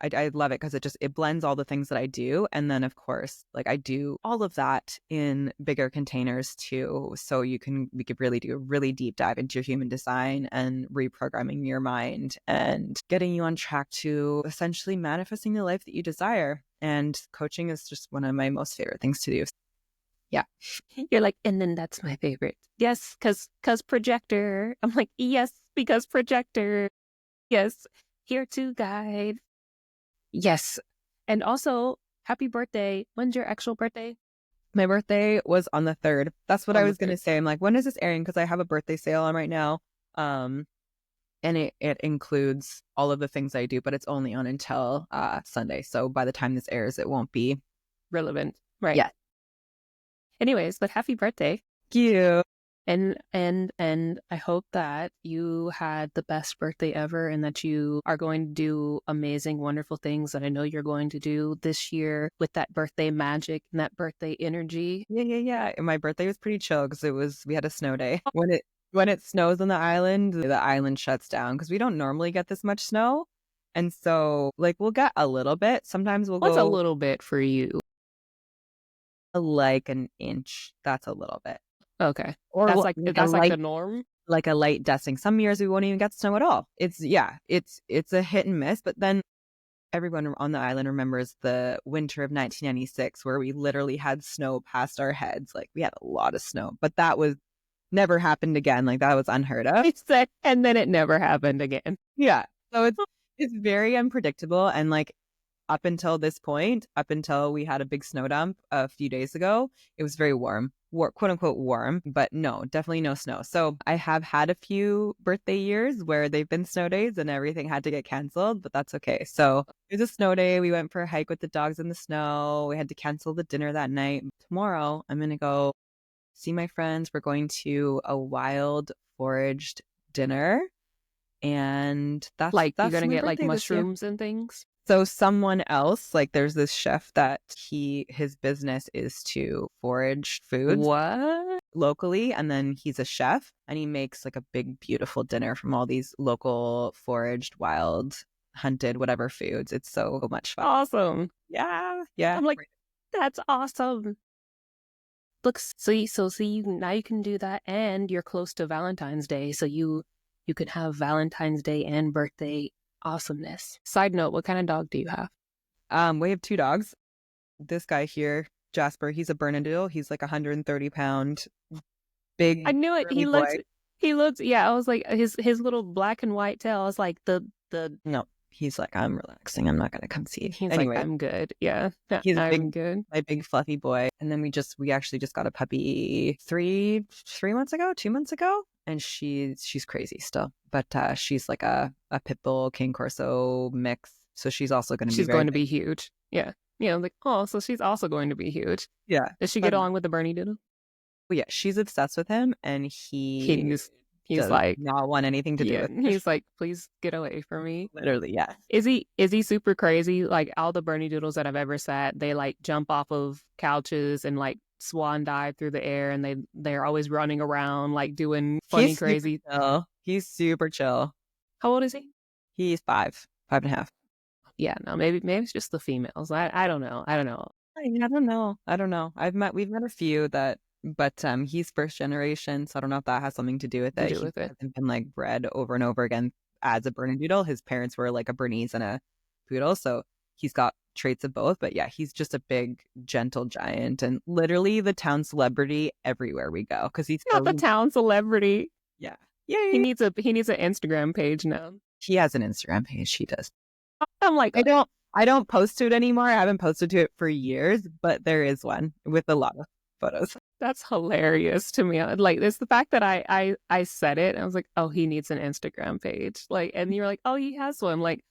I love it because it blends all the things that I do. And then, of course, like I do all of that in bigger containers too. So we could really do a really deep dive into your human design and reprogramming your mind and getting you on track to essentially manifesting the life that you desire. And coaching is just one of my most favorite things to do. Yeah. You're like, and then that's my favorite. Yes, because projector. I'm like, yes, because projector. Yes, here to guide. Yes. And also, happy birthday. When's your actual birthday? My birthday was on the 3rd. That's what I was going to say. I'm like, when is this airing? Because I have a birthday sale on right now. And it includes all of the things I do, but it's only on until Sunday. So by the time this airs, it won't be relevant. Right. Yeah. Anyways, but happy birthday. Thank you. And I hope that you had the best birthday ever and that you are going to do amazing, wonderful things that I know you're going to do this year with that birthday magic and that birthday energy. Yeah. And my birthday was pretty chill because we had a snow day. When it snows on the island shuts down because we don't normally get this much snow. And so like we'll get a little bit. Sometimes What's a little bit for you? Like an inch. That's a little bit. Okay. Or that's like the norm? Like a light dusting. Some years we won't even get snow at all. It's a hit and miss. But then everyone on the island remembers the winter of 1996 where we literally had snow past our heads. Like we had a lot of snow, but that was never happened again. Like that was unheard of. And then it never happened again. Yeah. So it's very unpredictable. And like up until this point, up until we had a big snow dump a few days ago, it was very warm, quote unquote warm, but no, definitely no snow. So I have had a few birthday years where they've been snow days and everything had to get canceled, but that's okay. So it was a snow day. We went for a hike with the dogs in the snow. We had to cancel the dinner that night. Tomorrow, I'm going to go see my friends. We're going to a wild foraged dinner. And that's you're going to get like mushrooms and things. So someone else, like there's this chef that his business is to forage foods locally. And then he's a chef and he makes like a big, beautiful dinner from all these local foraged, wild, hunted, whatever foods. It's so much fun. Awesome. Yeah. I'm like, that's awesome. Look, see, now you can do that and you're close to Valentine's Day. So you can have Valentine's Day and birthday awesomeness. Side note, what kind of dog do you have? We have 2 dogs. This guy here, Jasper, he's a Bernedoodle. He's like 130-pound big. I knew it. He looks yeah, I was like his little black and white tail. I was like the No, he's like, I'm relaxing. I'm not gonna come see you. He's anyway, like, I'm good. Yeah. I'm good. My big fluffy boy. And then we actually just got a puppy 2 months ago. And she's crazy still, but she's like a pit bull King Corso mix. So she's also going to be huge. Yeah. Like, oh, so she's also going to be huge. Yeah. Does she get along with the Bernedoodle? Well, yeah, she's obsessed with him, and he's like not want anything to do with him. He's like, please get away from me. Literally, yeah. Is he super crazy? Like all the Bernedoodles that I've ever sat, they like jump off of couches and like swan dive through the air, and they're always running around like doing funny, crazy. He's super chill. How old is he? He's 5.5. Yeah, no, maybe it's just the females. I don't know. I don't know. We've met a few that, but he's first generation, so I don't know if that has something to do with it. He hasn't been like bred over and over again as a Bernedoodle. His parents were like a Bernese and a poodle, so he's got traits of both. But yeah, he's just a big, gentle giant, and literally the town celebrity everywhere we go because he's not the town celebrity. Yeah. He needs an Instagram page now. He has an Instagram page. He does. I'm like, I don't post to it anymore. I haven't posted to it for years, but there is one with a lot of photos. That's hilarious to me. Like, it's the fact that I said it. And I was like, oh, he needs an Instagram page. Like, and you're like, oh, he has one. Like,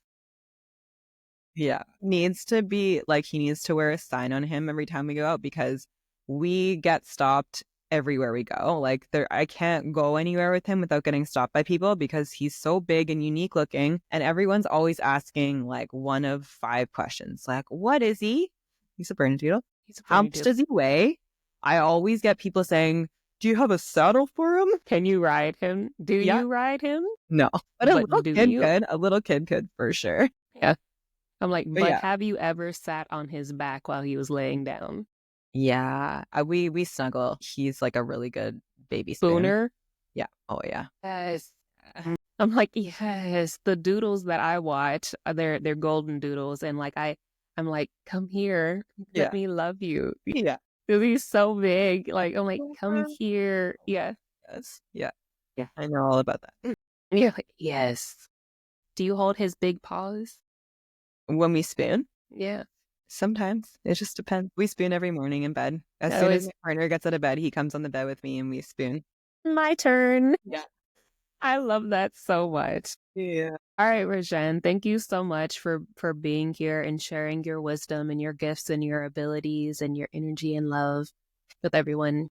yeah, needs to be like, he needs to wear a sign on him every time we go out because we get stopped everywhere we go. Like, I can't go anywhere with him without getting stopped by people because he's so big and unique looking. And everyone's always asking like one of 5 questions. Like, what is he? He's a Bernedoodle. How much does he weigh? I always get people saying, do you have a saddle for him? Can you ride him? Do you ride him? No, but a little kid could. A little kid could for sure. Yeah. I'm like, but have you ever sat on his back while he was laying down? Yeah, we snuggle. He's like a really good baby spooner. Yeah. Oh yeah. Yes. I'm like, yes. The doodles that I watch, they're golden doodles, and like I'm like, come here, let me love you. Yeah. He's so big. Like, I'm like, come here. Yeah. Yes. Yeah. Yeah. I know all about that. Yeah. Like, yes. Do you hold his big paws? When we spoon? Yeah. Sometimes. It just depends. We spoon every morning in bed. As soon as my partner gets out of bed, he comes on the bed with me and we spoon. My turn. Yeah. I love that so much. Yeah. All right, Rejan, thank you so much for being here and sharing your wisdom and your gifts and your abilities and your energy and love with everyone.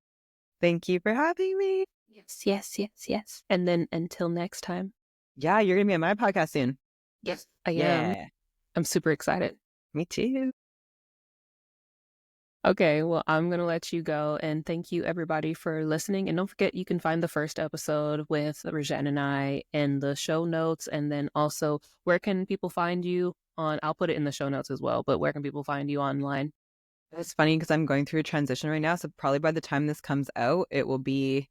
Thank you for having me. Yes, yes, yes, yes. And then until next time. Yeah, you're going to be on my podcast soon. Yes, I am. I'm super excited. Me too. Okay, well, I'm going to let you go. And thank you, everybody, for listening. And don't forget, you can find the first episode with Rejan and I in the show notes. And then also, where can people find you on? I'll put it in the show notes as well. But where can people find you online? It's funny because I'm going through a transition right now. So probably by the time this comes out, it will be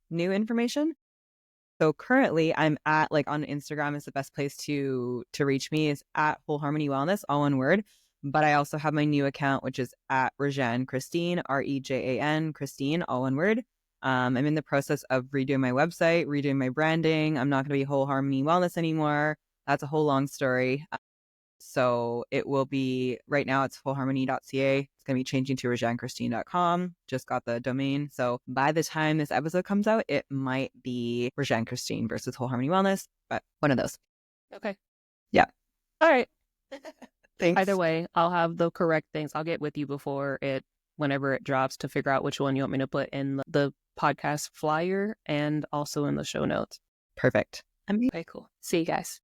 new information. So currently I'm at, like, on Instagram is the best place to reach me, is at Wholeharmonywellness, all one word. But I also have my new account, which is at Rejan Christine, Rejan Christine, all one word. I'm in the process of redoing my website, redoing my branding. I'm not going to be Whole Harmony Wellness anymore. That's a whole long story. So it will be, right now it's wholeharmony.ca. It's going to be changing to rejanchristine.com. Just got the domain. So by the time this episode comes out, it might be Rejan Christine versus Whole Harmony Wellness, but one of those. Okay. Yeah. All right. Thanks. Either way, I'll have the correct things. I'll get with you whenever it drops, to figure out which one you want me to put in the podcast flyer and also in the show notes. Perfect. Okay, cool. See you guys.